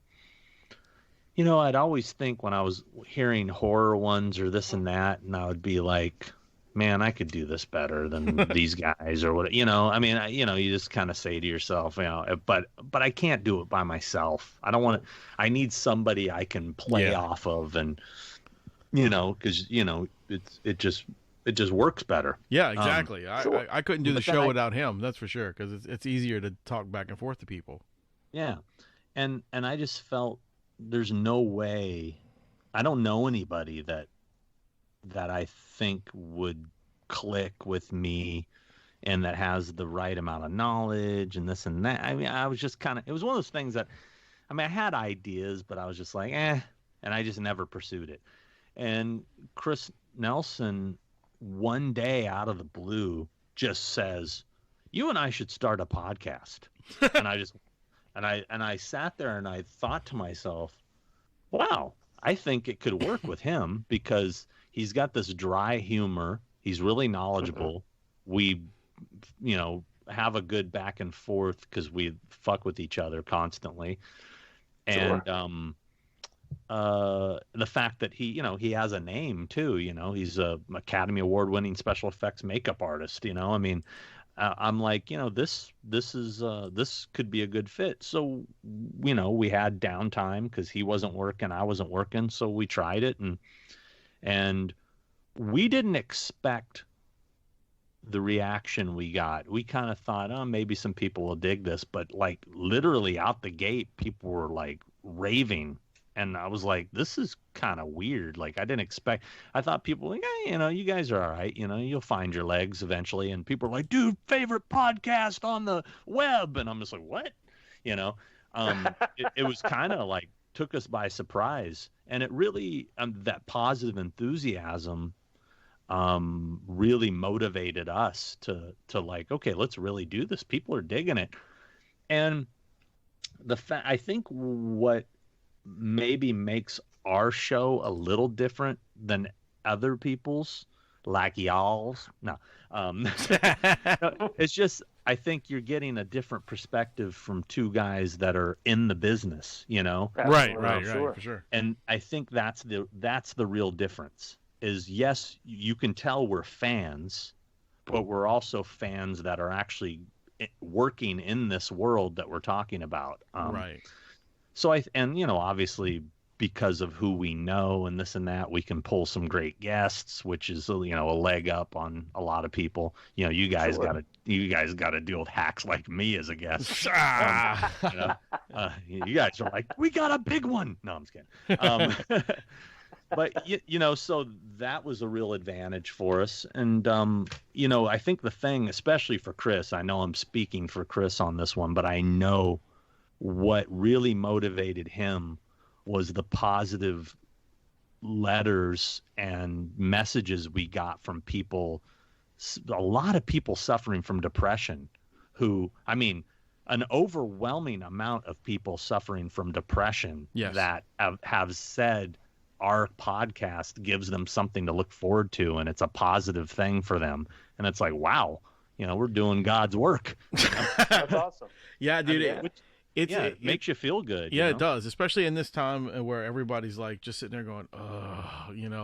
always think when I was hearing horror ones or this and that, and I would be like, man, I could do this better than these guys or what. I mean, you just kind of say to yourself, but I can't do it by myself. I don't want to. I need somebody I can play off of, and because it just works better. Yeah, exactly. Sure. I couldn't do the show without him. That's for sure, because it's easier to talk back and forth to people. Yeah, and I just felt there's no way. I don't know anybody that I think would click with me and that has the right amount of knowledge and this and that. I mean, I was just it was one of those things that, I mean, I had ideas, but I was just like, and I just never pursued it. And Chris Nelson, one day out of the blue, just says, you and I should start a podcast. And I sat there and I thought to myself, wow, I think it could work with him, because he's got this dry humor. He's really knowledgeable. We, have a good back and forth because we fuck with each other constantly. And the fact that he has a name too, he's a Academy Award winning special effects makeup artist. I mean, I'm like, this could be a good fit. So, we had downtime because he wasn't working, I wasn't working, so we tried it, and we didn't expect the reaction we got. We kind of thought, oh, maybe some people will dig this, but like literally out the gate, people were like raving. And I was like, this is kind of weird. Like, I thought people were like, hey, you guys are all right. You'll find your legs eventually. And people are like, dude, favorite podcast on the web. And I'm just like, what? It was kind of like took us by surprise. And it really, that positive enthusiasm really motivated us to like, okay, let's really do this. People are digging it. And I think what maybe makes our show a little different than other people's, like y'all's. No, it's just, I think you're getting a different perspective from two guys that are in the business, Right, for sure. And I think that's the real difference. Is yes, you can tell we're fans, but we're also fans that are actually working in this world that we're talking about. Right. So obviously because of who we know and this and that, we can pull some great guests, which is a leg up on a lot of people. You guys got to deal with hacks like me as a guest. You guys are like, we got a big one. No, I'm just kidding. But so that was a real advantage for us. And I think the thing, especially for Chris, I know I'm speaking for Chris on this one, but I know what really motivated him was the positive letters and messages we got from people, a lot of people suffering from depression, an overwhelming amount of people suffering from depression. Yes. That have said our podcast gives them something to look forward to, and it's a positive thing for them. And it's like, wow, we're doing God's work. That's awesome. Yeah, dude. It makes you feel good. Yeah, it does, especially in this time where everybody's like just sitting there going,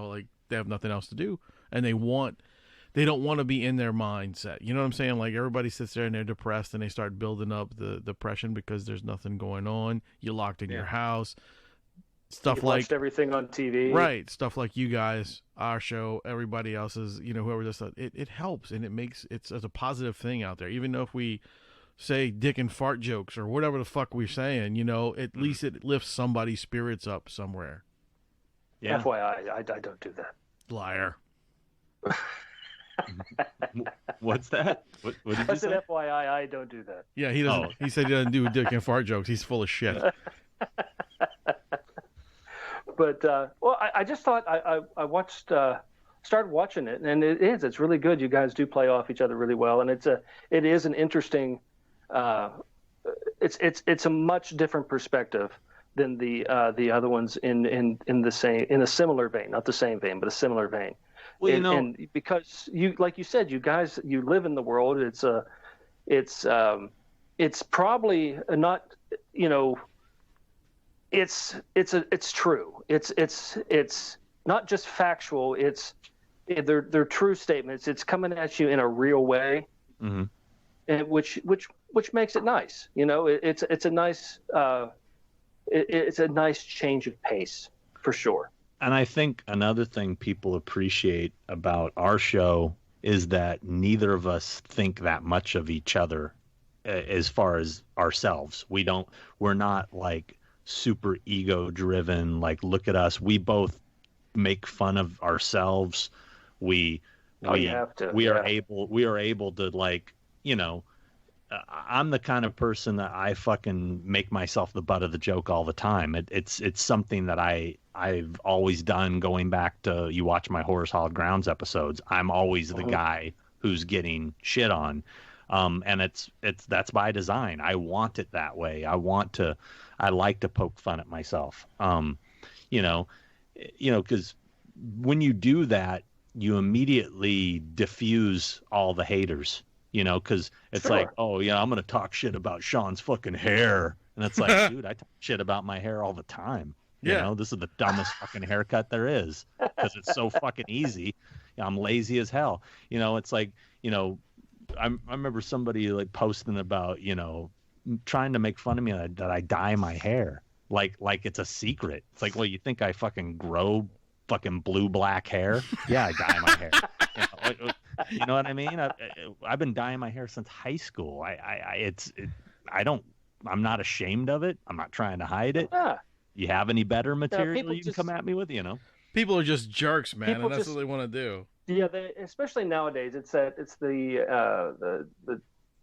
like they have nothing else to do, and they don't want to be in their mindset. You know what I'm saying? Like everybody sits there and they're depressed and they start building up the depression because there's nothing going on. You're locked in your house. Stuff you watched everything on TV. Right. Stuff like you guys, our show, everybody else's, whoever does that, it helps, and it's a positive thing out there. Even though if we say dick and fart jokes or whatever the fuck we're saying, at least it lifts somebody's spirits up somewhere. Yeah. FYI, I don't do that. Liar. What's that? What did you say? I said FYI, I don't do that. Yeah, he doesn't. He said he doesn't do dick and fart jokes. He's full of shit. But I just thought I watched started watching it, and it's really good. You guys do play off each other really well, and it is an interesting. It's a much different perspective than the other ones in a similar vein, not the same vein, but a similar vein. Well, and because like you said, you guys, you live in the world. It's probably not, it's true. It's not just factual. They're true statements. It's coming at you in a real way, mm-hmm. and which makes it nice. It's a nice change of pace for sure. And I think another thing people appreciate about our show is that neither of us think that much of each other as far as ourselves. We're not like super ego driven, like look at us. We both make fun of ourselves. We are able to, like, I'm the kind of person that I fucking make myself the butt of the joke all the time. It's something that I've always done, going back to, you watch my Horror's Hallowed Grounds episodes. I'm always the guy who's getting shit on. And that's by design. I want it that way. I like to poke fun at myself. Because when you do that, you immediately diffuse all the haters. Because it's like, oh yeah, I'm gonna talk shit about Sean's fucking hair, and it's like, dude, I talk shit about my hair all the time. This is the dumbest fucking haircut there is, because it's so fucking easy. I'm lazy as hell. It's like, I remember somebody like posting about, trying to make fun of me that I dye my hair. Like it's a secret. It's like, well, you think I fucking grow fucking blue-black hair? Yeah, I dye my hair. You know what I mean? I've been dyeing my hair since high school. I'm not ashamed of it. I'm not trying to hide it. Yeah. You have any better material you can come at me with, People are just jerks, man, People and that's just- what they want to do. Yeah, especially nowadays, it's the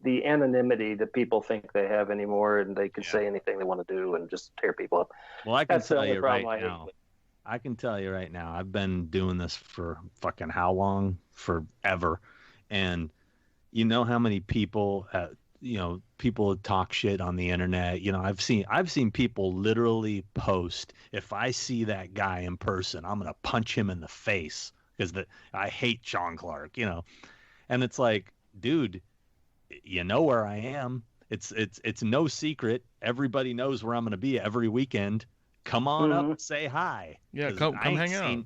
anonymity that people think they have anymore, and they can say anything they want to do and just tear people up. Well, I can That's the tell only you problem right I hate now. with- I can tell you right now. I've been doing this for fucking how long? Forever. And you know how many people, people talk shit on the internet. I've seen people literally post, if I see that guy in person, I'm gonna punch him in the face because I hate Sean Clark. And it's like, dude, you know where I am. It's no secret. Everybody knows where I'm gonna be every weekend. Come on up and say hi. Yeah, 'Cause come I ain't hang out.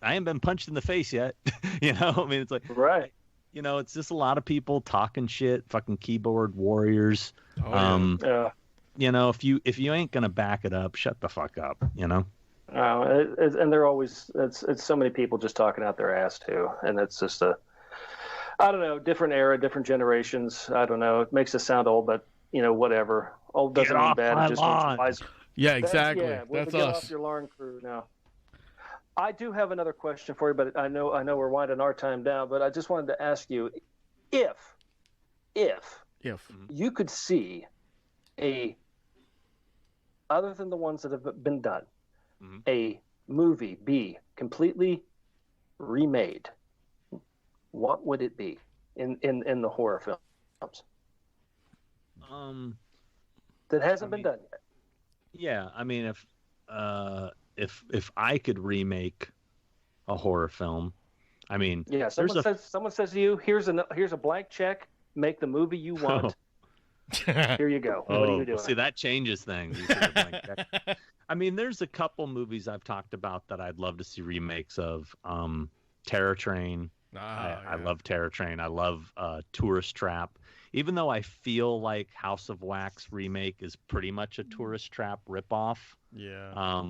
I ain't been punched in the face yet. I mean, it's like, Right. it's just a lot of people talking shit, fucking keyboard warriors. Oh, Yeah. If you ain't gonna back it up, shut the fuck up. And they're always it's so many people just talking out their ass too, and it's just I don't know, different era, different generations. I don't know. It makes us sound old, but whatever. Old doesn't Get mean off bad. my It just lawn. means wise. Yeah, exactly. We'll That's get us. off your lawn crew now. I do have another question for you, but I know we're winding our time down. But I just wanted to ask you, if If you could see other than the ones that have been done, a movie be completely remade, what would it be in the horror films that hasn't been done yet? Yeah, I mean, if I could remake a horror film, I mean, Yeah, someone says to you, here's a blank check, make the movie you want. Here you go. What are you doing? See, that changes things. You see the blank check. I mean, there's a couple movies I've talked about that I'd love to see remakes of. Terror Train. I love Terror Train. I love Tourist Trap. Even though I feel like House of Wax remake is pretty much a Tourist Trap ripoff. Yeah.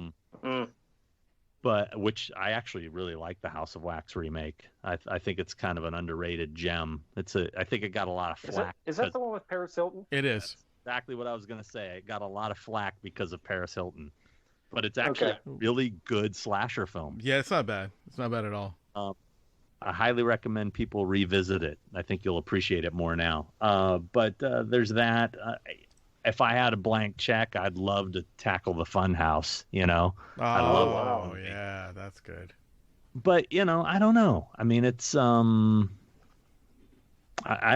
But which I actually really like the House of Wax remake. I think it's kind of an underrated gem. I think it got a lot of flack. Is that the one with Paris Hilton? It is. Exactly what I was going to say. It got a lot of flack because of Paris Hilton. But it's actually a really good slasher film. Yeah, it's not bad. It's not bad at all. I highly recommend people revisit it. I think you'll appreciate it more now. But there's that. If I had a blank check, I'd love to tackle the Funhouse, Oh, yeah, that's good. But, I don't know. I mean, it's I'd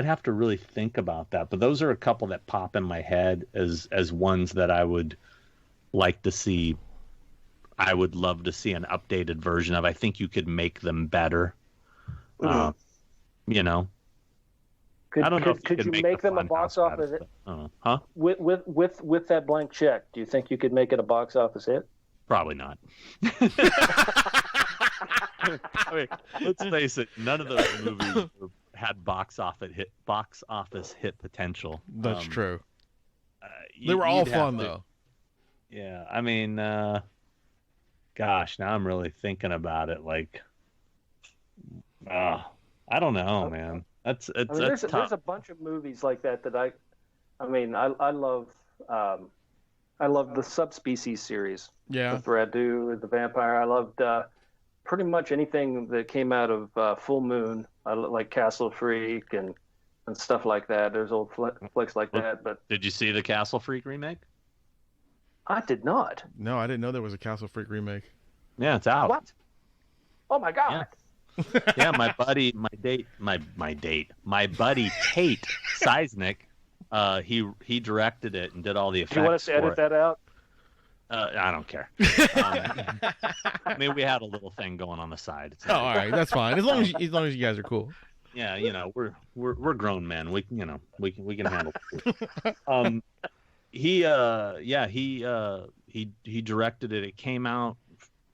have to really think about that. But those are a couple that pop in my head as ones that I would like to see. I would love to see an updated version of. I think you could make them better. Could, I don't know. Could you make them a box office hit? Huh? With that blank check, do you think you could make it a box office hit? Probably not. I mean, let's face it. None of those movies had box office hit potential. That's true. They were all fun though. Yeah, I mean, gosh, now I'm really thinking about it. Like, I don't know, man. That's there's tough. a bunch of movies like that I love. I love the Subspecies series. Yeah. With Radu, the vampire. I loved pretty much anything that came out of Full Moon. I like Castle Freak and stuff like that. There's old flicks like that. But did you see the Castle Freak remake? I did not. No, I didn't know there was a Castle Freak remake. Yeah, it's out. What? Oh my God. Yeah, my buddy Tate Seisnick, he directed it and did all the effects. Do you want us to edit that out? I don't care. I mean, we had a little thing going on the side. All right, that's fine. As long as you guys are cool. Yeah, we're grown men. We can handle it. He directed it. It came out,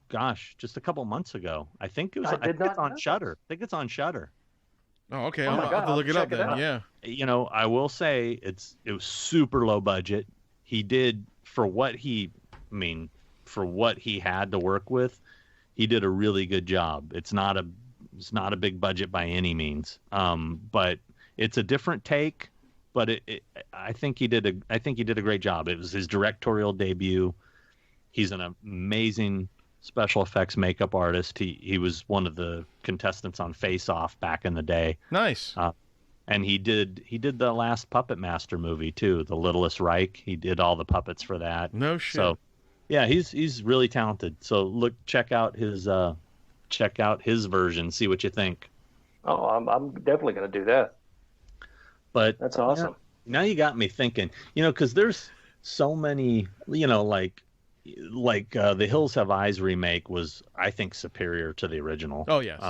gosh, just a couple months ago. I think it was. I think it's on Shudder. Oh, okay. Oh I'm my gonna have God, to look it I'll up check it then. out. Yeah. You know, I will say it was super low budget. He did for what for what he had to work with, he did a really good job. It's not a big budget by any means. But it's a different take, but I think he did a great job. It was his directorial debut. He's an amazing special effects makeup artist. He was one of the contestants on Face Off back in the day. Nice. And he did the last Puppet Master movie too, The Littlest Reich. He did all the puppets for that. No shit. So, yeah, he's really talented. So check out his version, see what you think. Oh, I'm definitely going to do that. But That's awesome. Now you got me thinking, because there's so many, like the Hills Have Eyes remake was, I think, superior to the original. Oh yes.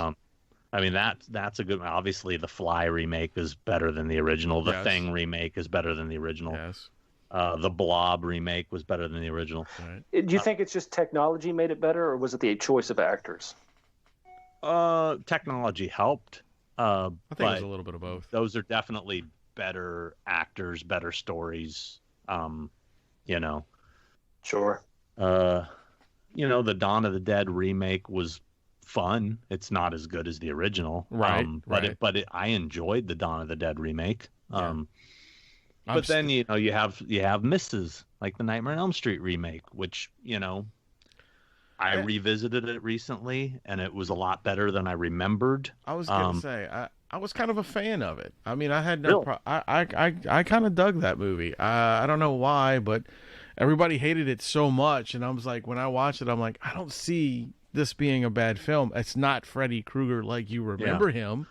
I mean, that's a good one. Obviously, the Fly remake is better than the original. The Thing remake is better than the original. Yes. The Blob remake was better than the original. Right. Do you think it's just technology made it better, or was it the choice of actors? Technology helped. I think it was a little bit of both. Those are definitely better actors, better stories. Sure. The Dawn of the Dead remake was fun. It's not as good as the original. Right. But I enjoyed the Dawn of the Dead remake. Yeah. But then you have misses like the Nightmare on Elm Street remake, which I revisited it recently and it was a lot better than I remembered. I was gonna say I was kind of a fan of it. I mean, I had no I kind of dug that movie. I don't know why, but everybody hated it so much, and I was like, when I watched it, I'm like, I don't see this being a bad film. It's not Freddy Krueger like you remember him,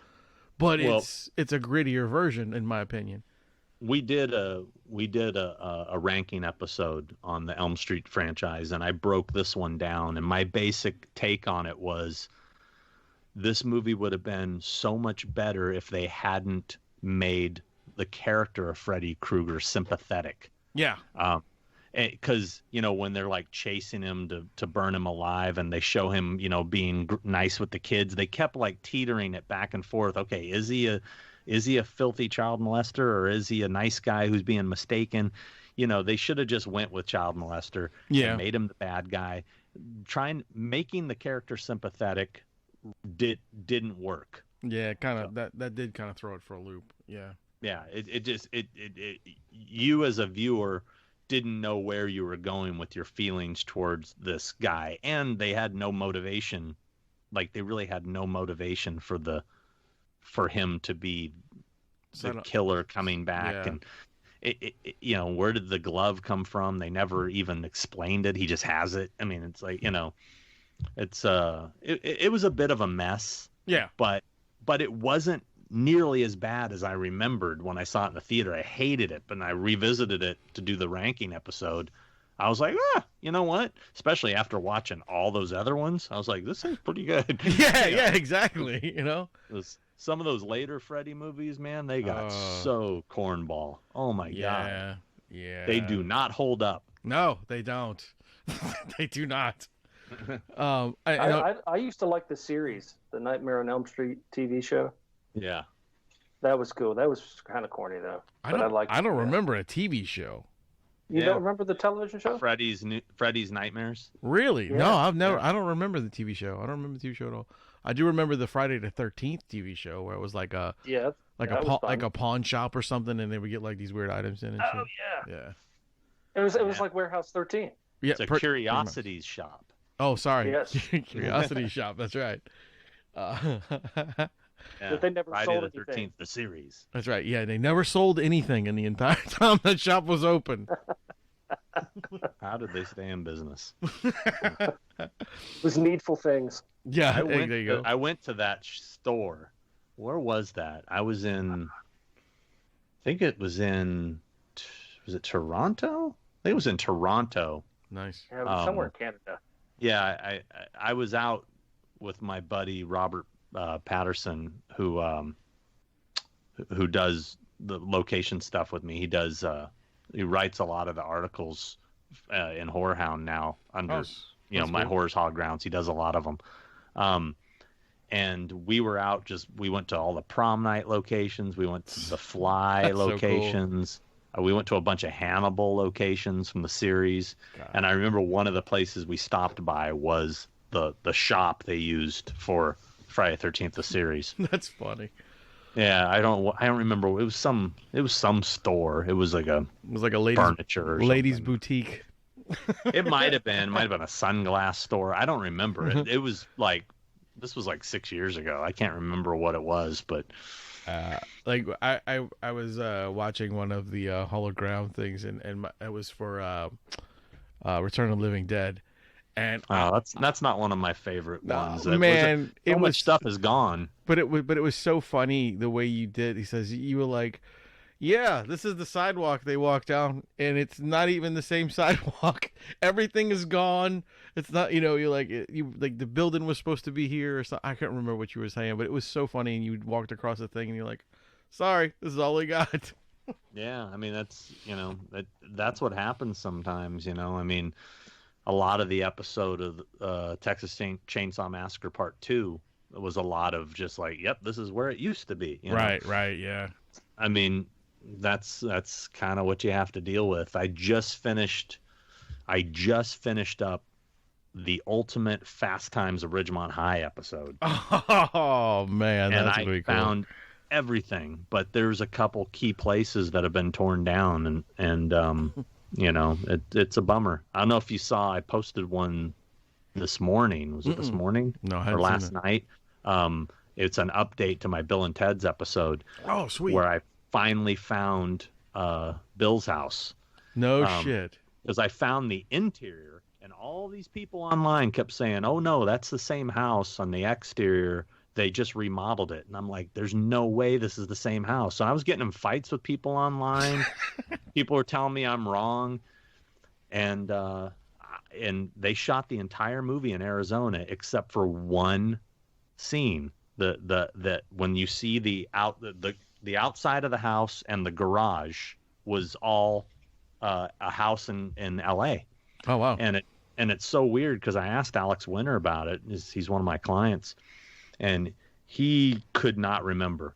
but it's a grittier version, in my opinion. We did a ranking episode on the Elm Street franchise, and I broke this one down. And my basic take on it was, this movie would have been so much better if they hadn't made the character of Freddy Krueger sympathetic. Yeah. Because when they're like chasing him to burn him alive, and they show him being nice with the kids, they kept like teetering it back and forth. Okay, is he a filthy child molester, or is he a nice guy who's being mistaken? They should have just went with child molester. Yeah. And made him the bad guy. Making the character sympathetic didn't work. Yeah, kind of that did kind of throw it for a loop. Yeah. Yeah, you as a viewer didn't know where you were going with your feelings towards this guy, and they had no motivation. Like, they really had no motivation for him to be the killer coming back. Yeah. And where did the glove come from? They never even explained it. He just has it. I mean, it's like, it's it was a bit of a mess. Yeah. But it wasn't nearly as bad as I remembered when I saw it in the theater. I hated it, but when I revisited it to do the ranking episode, I was like, you know what? Especially after watching all those other ones, I was like, this is pretty good. Yeah, exactly. Some of those later Freddy movies, man, they got so cornball. Oh my god. Yeah. They do not hold up. No, they don't. They do not. I used to like the series, the Nightmare on Elm Street TV show. Yeah. That was cool. That was kind of corny though. I don't remember a TV show. You don't remember the television show? Freddy's Nightmares? Really? Yeah. No, I've never. I don't remember the TV show. I don't remember the TV show at all. I do remember the Friday the 13th TV show where it was like a pawn shop or something, and they would get like these weird items in and shit. Oh yeah. Yeah. It was like Warehouse 13. Yeah. It's a curiosities shop. Oh, sorry. Yes. Curiosity shop. That's right. Yeah. But they never Friday sold the 13th, anything. the series. That's right. Yeah, they never sold anything in the entire time that shop was open. How did they stay in business? It was Needful Things. Yeah, there you go. I went to that store. Where was that? I was in. I think it was in. Was it Toronto? I think it was in Toronto. Nice. Yeah, it was somewhere in Canada. Yeah, I was out with my buddy Robert Patterson, who does the location stuff with me. He writes a lot of the articles in Horrorhound now under my cool. Horrors Hog Grounds. He does a lot of them. and we were out. We went to all the prom night locations. We went to the Fly That's so cool. locations. We went to a bunch of Hannibal locations from the series. God. And I remember one of the places we stopped by was the shop they used for Friday the 13th, the series. That's funny. Yeah, I don't remember. It was some store. It was like a ladies furniture or ladies something. boutique. It might have been a sunglass store. I don't remember it. It was like, this was like 6 years ago. I can't remember what it was, but Like I was watching one of the hologram things, and it was for Return of the Living Dead, and that's not one of my favorite ones. Man, so much stuff is gone. But it was so funny the way you did. He says you were like, yeah, this is the sidewalk they walk down, and it's not even the same sidewalk. Everything is gone. It's not, you're like, the building was supposed to be here or something. I can't remember what you were saying, but it was so funny. And you walked across the thing, and you're like, sorry, this is all we got. Yeah, I mean, that's what happens sometimes. I mean, a lot of the episode of Texas Chainsaw Massacre Part 2 was a lot of just like, yep, this is where it used to be. Right, yeah. I mean, that's kind of what you have to deal with. I just finished up the ultimate Fast Times of Ridgemont High episode. Oh man, that's and really I found everything, but there's a couple key places that have been torn down, and it's a bummer. I don't know if you saw, I posted one this morning. Was it this morning? No, I or last night. It's an update to my Bill and Ted's episode. Oh, sweet. Where I finally found Bill's house. No shit. Because I found the interior, and all these people online kept saying, oh no, that's the same house on the exterior. They just remodeled it. And I'm like, there's no way this is the same house. So I was getting in fights with people online. People were telling me I'm wrong. And they shot the entire movie in Arizona except for one scene. The when you see the outside of the house and the garage was all a house in LA. Oh wow. And it's so weird because I asked Alex Winter about it. He's one of my clients, and he could not remember.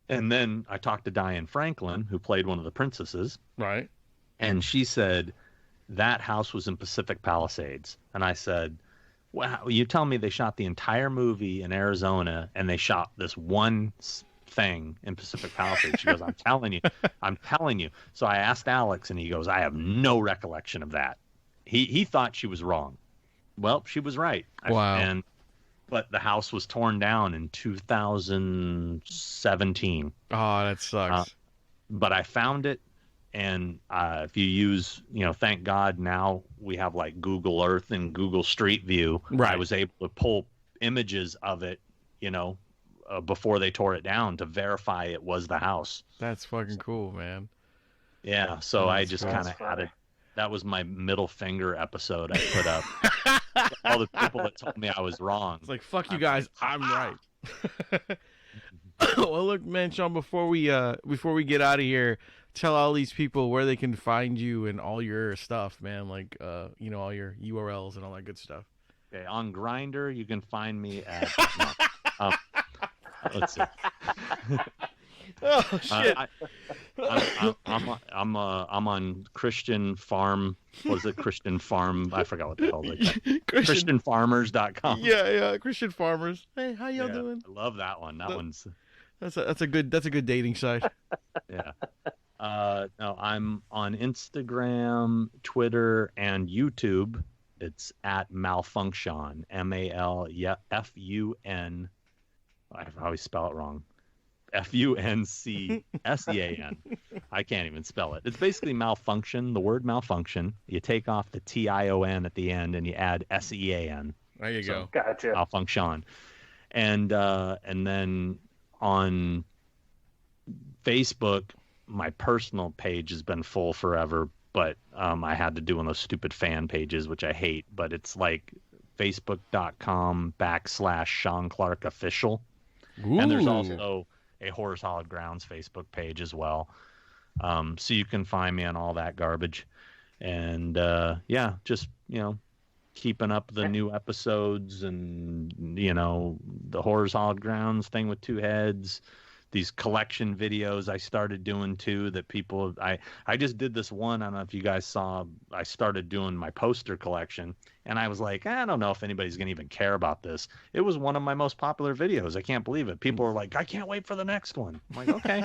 And then I talked to Diane Franklin, who played one of the princesses. Right. And she said that house was in Pacific Palisades. And I said, wow, you tell me they shot the entire movie in Arizona and they shot this one thing in Pacific Palisades. She goes, I'm telling you. So I asked Alex, and he goes, I have no recollection of that. He thought she was wrong. Well, she was right. Wow. But the house was torn down in 2017. Oh, that sucks. But I found it, and if you use, thank God now we have like Google Earth and Google Street View. Right. I was able to pull images of it, before they tore it down to verify it was the house. That's fucking cool, man. Yeah, so I just kind of had it. That was my middle finger episode I put up. All the people that told me I was wrong. It's like, fuck you guys, I'm right. Well, look, man, Sean, before we get out of here, tell all these people where they can find you and all your stuff, man, like all your URLs and all that good stuff. Okay, on Grindr, you can find me at let's see. Oh shit! I'm on Christian Farm. Was it Christian Farm? I forgot what the hell they call it. ChristianFarmers.com. Yeah, Christian Farmers. Hey, how y'all doing? I love that one. That's a good dating site. Yeah. No, I'm on Instagram, Twitter, and YouTube. It's at Malfunction. MALFUN. I always spell it wrong. FUNCSEAN. I can't even spell it. It's basically malfunction, the word malfunction. You take off the TION at the end and you add SEAN. There you go. Gotcha. Malfunction. And then on Facebook, my personal page has been full forever, but I had to do one of those stupid fan pages, which I hate, but it's like facebook.com/Sean Clark Official. Ooh. And there's also a Horror Solid Grounds Facebook page as well. So you can find me on all that garbage. And just, keeping up the new episodes, and the Horrors Hallowed Grounds thing with 2 heads. These collection videos I started doing too, that people, I just did this one. I don't know if you guys saw, I started doing my poster collection, and I was like, I don't know if anybody's going to even care about this. It was one of my most popular videos. I can't believe it. People were like, I can't wait for the next one. I'm like, okay.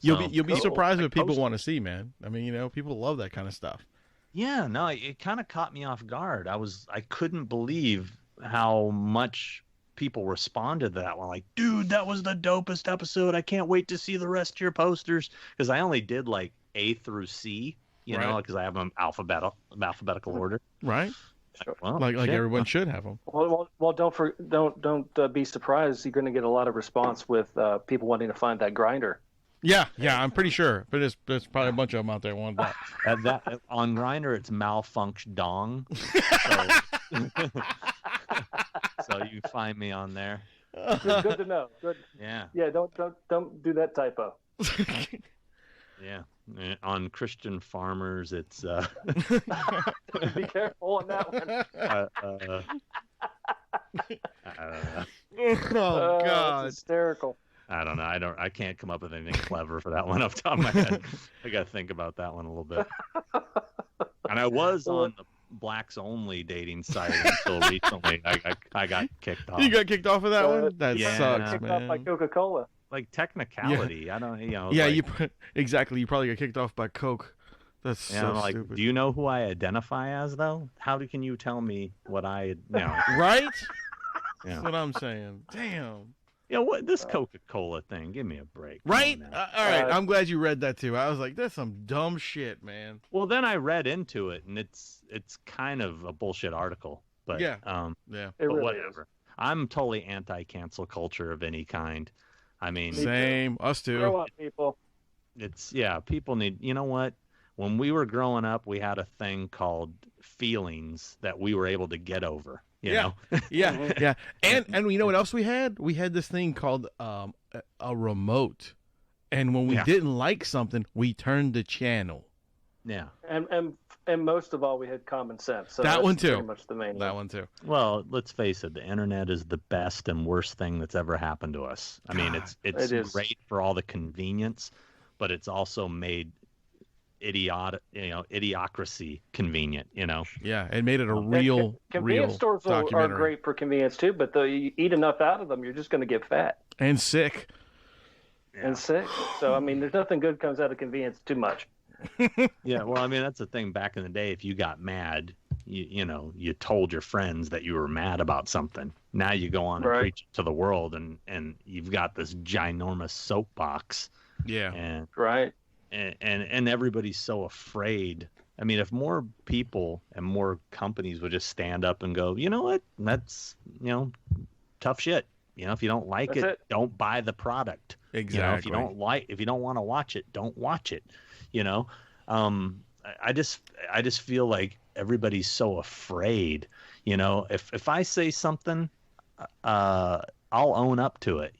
You'll be cool. surprised what people want to see, man. I mean, people love that kind of stuff. Yeah, no, it kind of caught me off guard. I couldn't believe how much people responded to that one. Like, dude, that was the dopest episode. I can't wait to see the rest of your posters. Because I only did like A through C, know, because I have them alphabetical order. Right. Well, like everyone should have them. Well, don't be surprised. You're going to get a lot of response with people wanting to find that grinder. Yeah, I'm pretty sure. But there's probably a bunch of them out there wanting that. That on Grindr, it's malfunction dong. So you find me on there. Good to know. Good. Yeah. Yeah. Don't do that typo. Yeah. On Christian Farmers, it's. Be careful on that one. Oh God! It's hysterical. I don't know. I can't come up with anything clever for that one off the top of my head. I got to think about that one a little bit. And I was on the blacks only dating site until recently. I got kicked off. You got kicked off of that one? That sucks, kicked man. off by Coca-Cola. Like technicality. I don't. Yeah, like, exactly. You probably got kicked off by Coke. That's so stupid. Do you know who I identify as though? How can you tell me what I know? Right? Yeah. That's what I'm saying. Damn. What this Coca-Cola thing? Give me a break. Right? All right. I'm glad you read that too. I was like, that's some dumb shit, man. Well, then I read into it, and it's kind of a bullshit article. But yeah. But really whatever. Is. I'm totally anti-cancel culture of any kind. I mean, same. Us too. Grow up, people. People need. You know what? When we were growing up, we had a thing called feelings that we were able to get over. You know? Yeah. And you know what else we had? We had this thing called a remote. And when we didn't like something, we turned the channel. Yeah. And most of all, we had common sense. So that one too. Pretty much the main one too. Well, let's face it, the internet is the best and worst thing that's ever happened to us. I mean, it's great for all the convenience, but it's also made idiocracy convenient, Yeah, it made it a real convenience stores are great for convenience too, but you eat enough out of them, you're just going to get fat and sick. So I mean, there's nothing good comes out of convenience too much. Yeah, well, I mean, that's the thing. Back in the day, if you got mad, you told your friends that you were mad about something. Now you go on and preach it to the world, and you've got this ginormous soapbox. Yeah, and right. And everybody's so afraid. I mean, if more people and more companies would just stand up and go, you know what, that's tough shit. If you don't like it, don't buy the product. Exactly. If you don't want to watch it, don't watch it. I just feel like everybody's so afraid. If I say something, I'll own up to it.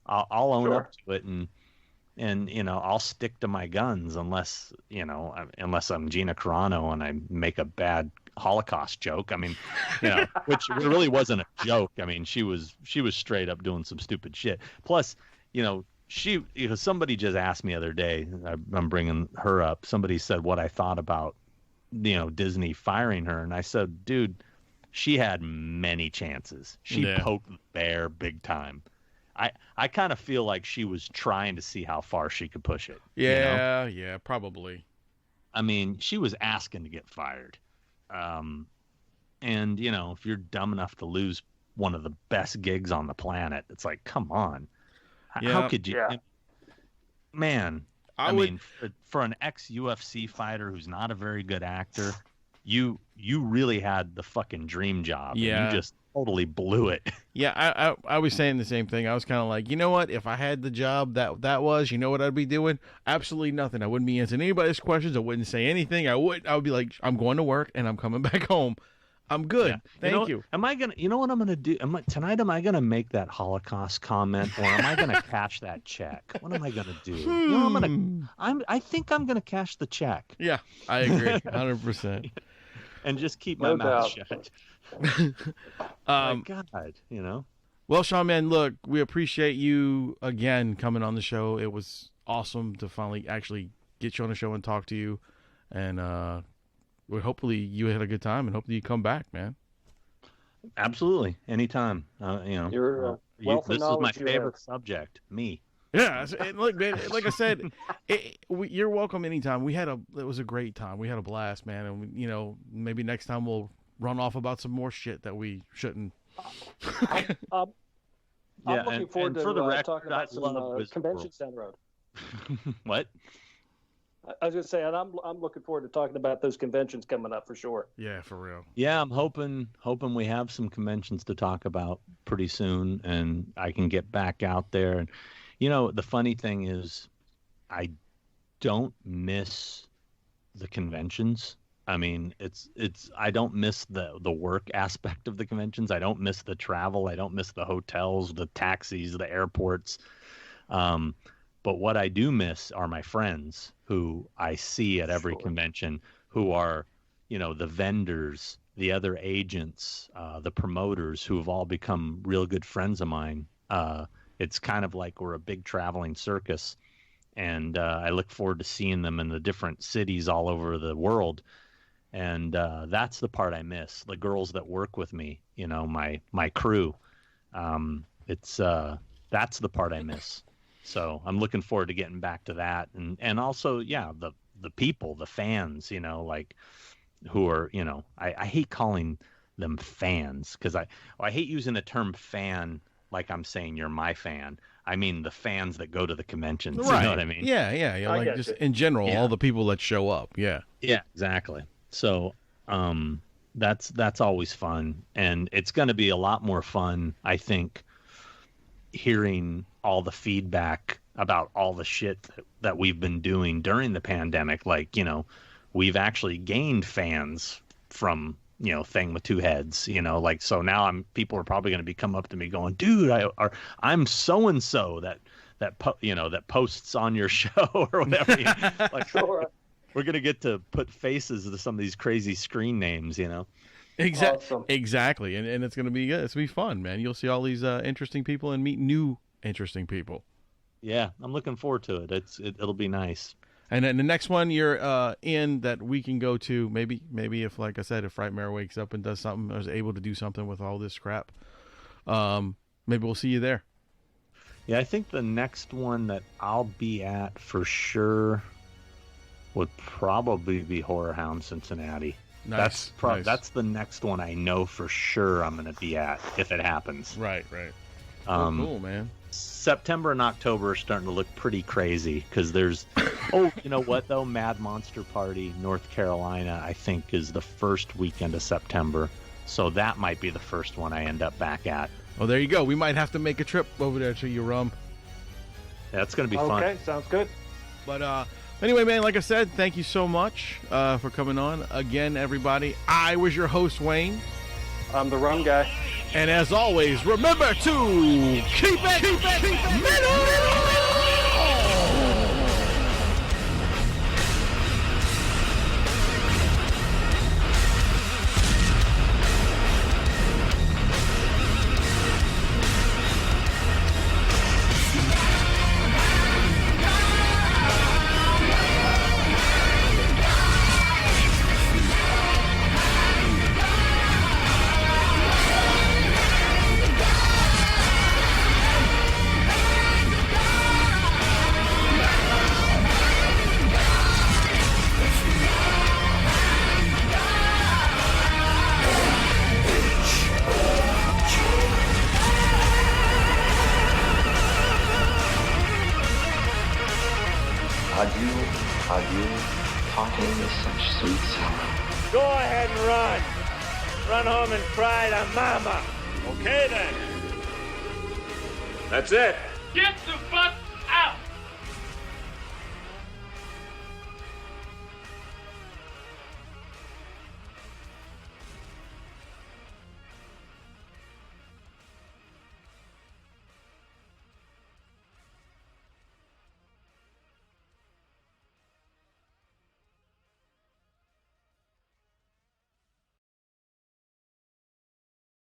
I'll own up to it and I'll stick to my guns unless I'm Gina Carano and I make a bad Holocaust joke. I mean, which really wasn't a joke. I mean, she was straight up doing some stupid shit. Plus, somebody just asked me the other day, I'm bringing her up. Somebody said what I thought about, Disney firing her. And I said, dude, she had many chances. She poked the bear big time. I kind of feel like she was trying to see how far she could push it. Yeah, probably. I mean, she was asking to get fired. And, if you're dumb enough to lose one of the best gigs on the planet, it's like, come on. How could you? Yeah. Man, I mean, for an ex-UFC fighter who's not a very good actor, you really had the fucking dream job. Yeah. And you just totally blew it. Yeah, I was saying the same thing. I was kind of like, you know what? If I had the job that was, you know what I'd be doing? Absolutely nothing. I wouldn't be answering anybody's questions. I wouldn't say anything. I would be like, I'm going to work and I'm coming back home. I'm good. Yeah. Thank you. Am I gonna? You know what I'm gonna do? Tonight? Am I gonna make that Holocaust comment, or am I gonna cash that check? What am I gonna do? I think I'm gonna cash the check. Yeah, I agree, 100%. and just keep my No mouth doubt. shut. My God, you know. Well, Sean, man, look, we appreciate you again coming on the show. It was awesome to finally actually get you on the show and talk to you. And hopefully you had a good time, and hopefully you come back, man. Absolutely, anytime. You know, Your wealth of this is my knowledge you favorite have. subject. Me. Yeah, and look, man, like I said, you're welcome anytime. It was a great time. We had a blast, man, and you know, maybe next time we'll run off about some more shit that we shouldn't. I'm looking forward to for the record, talking about I love some conventions down the road. What? I was going to say, and I'm looking forward to talking about those conventions coming up for sure. Yeah, for real. Yeah, I'm hoping we have some conventions to talk about pretty soon, and I can get back out there. And you know, the funny thing is, I don't miss the conventions. I mean, I don't miss the work aspect of the conventions. I don't miss the travel. I don't miss the hotels, the taxis, the airports. But what I do miss are my friends who I see at every convention, who are, you know, the vendors, the other agents, the promoters, who have all become real good friends of mine. It's kind of like we're a big traveling circus, and I look forward to seeing them in the different cities all over the world. And that's the part I miss. The girls that work with me, you know, my crew. That's the part I miss. So I'm looking forward to getting back to that, and also, yeah, the people, the fans, you know, like who are, you know, I hate calling them fans because I hate using the term fan like I'm saying you're my fan. I mean the fans that go to the conventions. Right. You know what I mean? Yeah. Like just in general, all the people that show up. Yeah. Yeah, exactly. So that's always fun, and it's going to be a lot more fun, I think, hearing all the feedback about all the shit that we've been doing during the pandemic. Like, you know, we've actually gained fans from, you know, Thing with Two Heads, you know, like, so now people are probably going to come up to me going, dude, I'm so-and-so that posts on your show or whatever. You know? Like, Sure. We're going to get to put faces to some of these crazy screen names, you know? Awesome. Exactly. And it's going to be good. It's going to be fun, man. You'll see all these interesting people and meet new interesting people. Yeah, I'm looking forward to it. It'll be nice. And then the next one you're in that we can go to, maybe if, like I said, if Frightmare wakes up and does something, or is able to do something with all this crap, maybe we'll see you there. Yeah, I think the next one that I'll be at for sure would probably be Horror Hound Cincinnati. Nice. That's the next one I know for sure I'm going to be at if it happens. Right. Cool, man. September and October are starting to look pretty crazy because there's, you know what though? Mad Monster Party, North Carolina, I think is the first weekend of September. So that might be the first one I end up back at. Well, there you go. We might have to make a trip over there to your Rum. That's going to be fun. Okay, sounds good. But anyway, man, like I said, thank you so much for coming on. Again, everybody, I was your host, Wayne. I'm the Rum Guy. And as always, remember to keep it metal! Are you talking with such sweet sorrow? Go ahead and run. Run home and cry to mama. Okay then. That's it. Get the fuck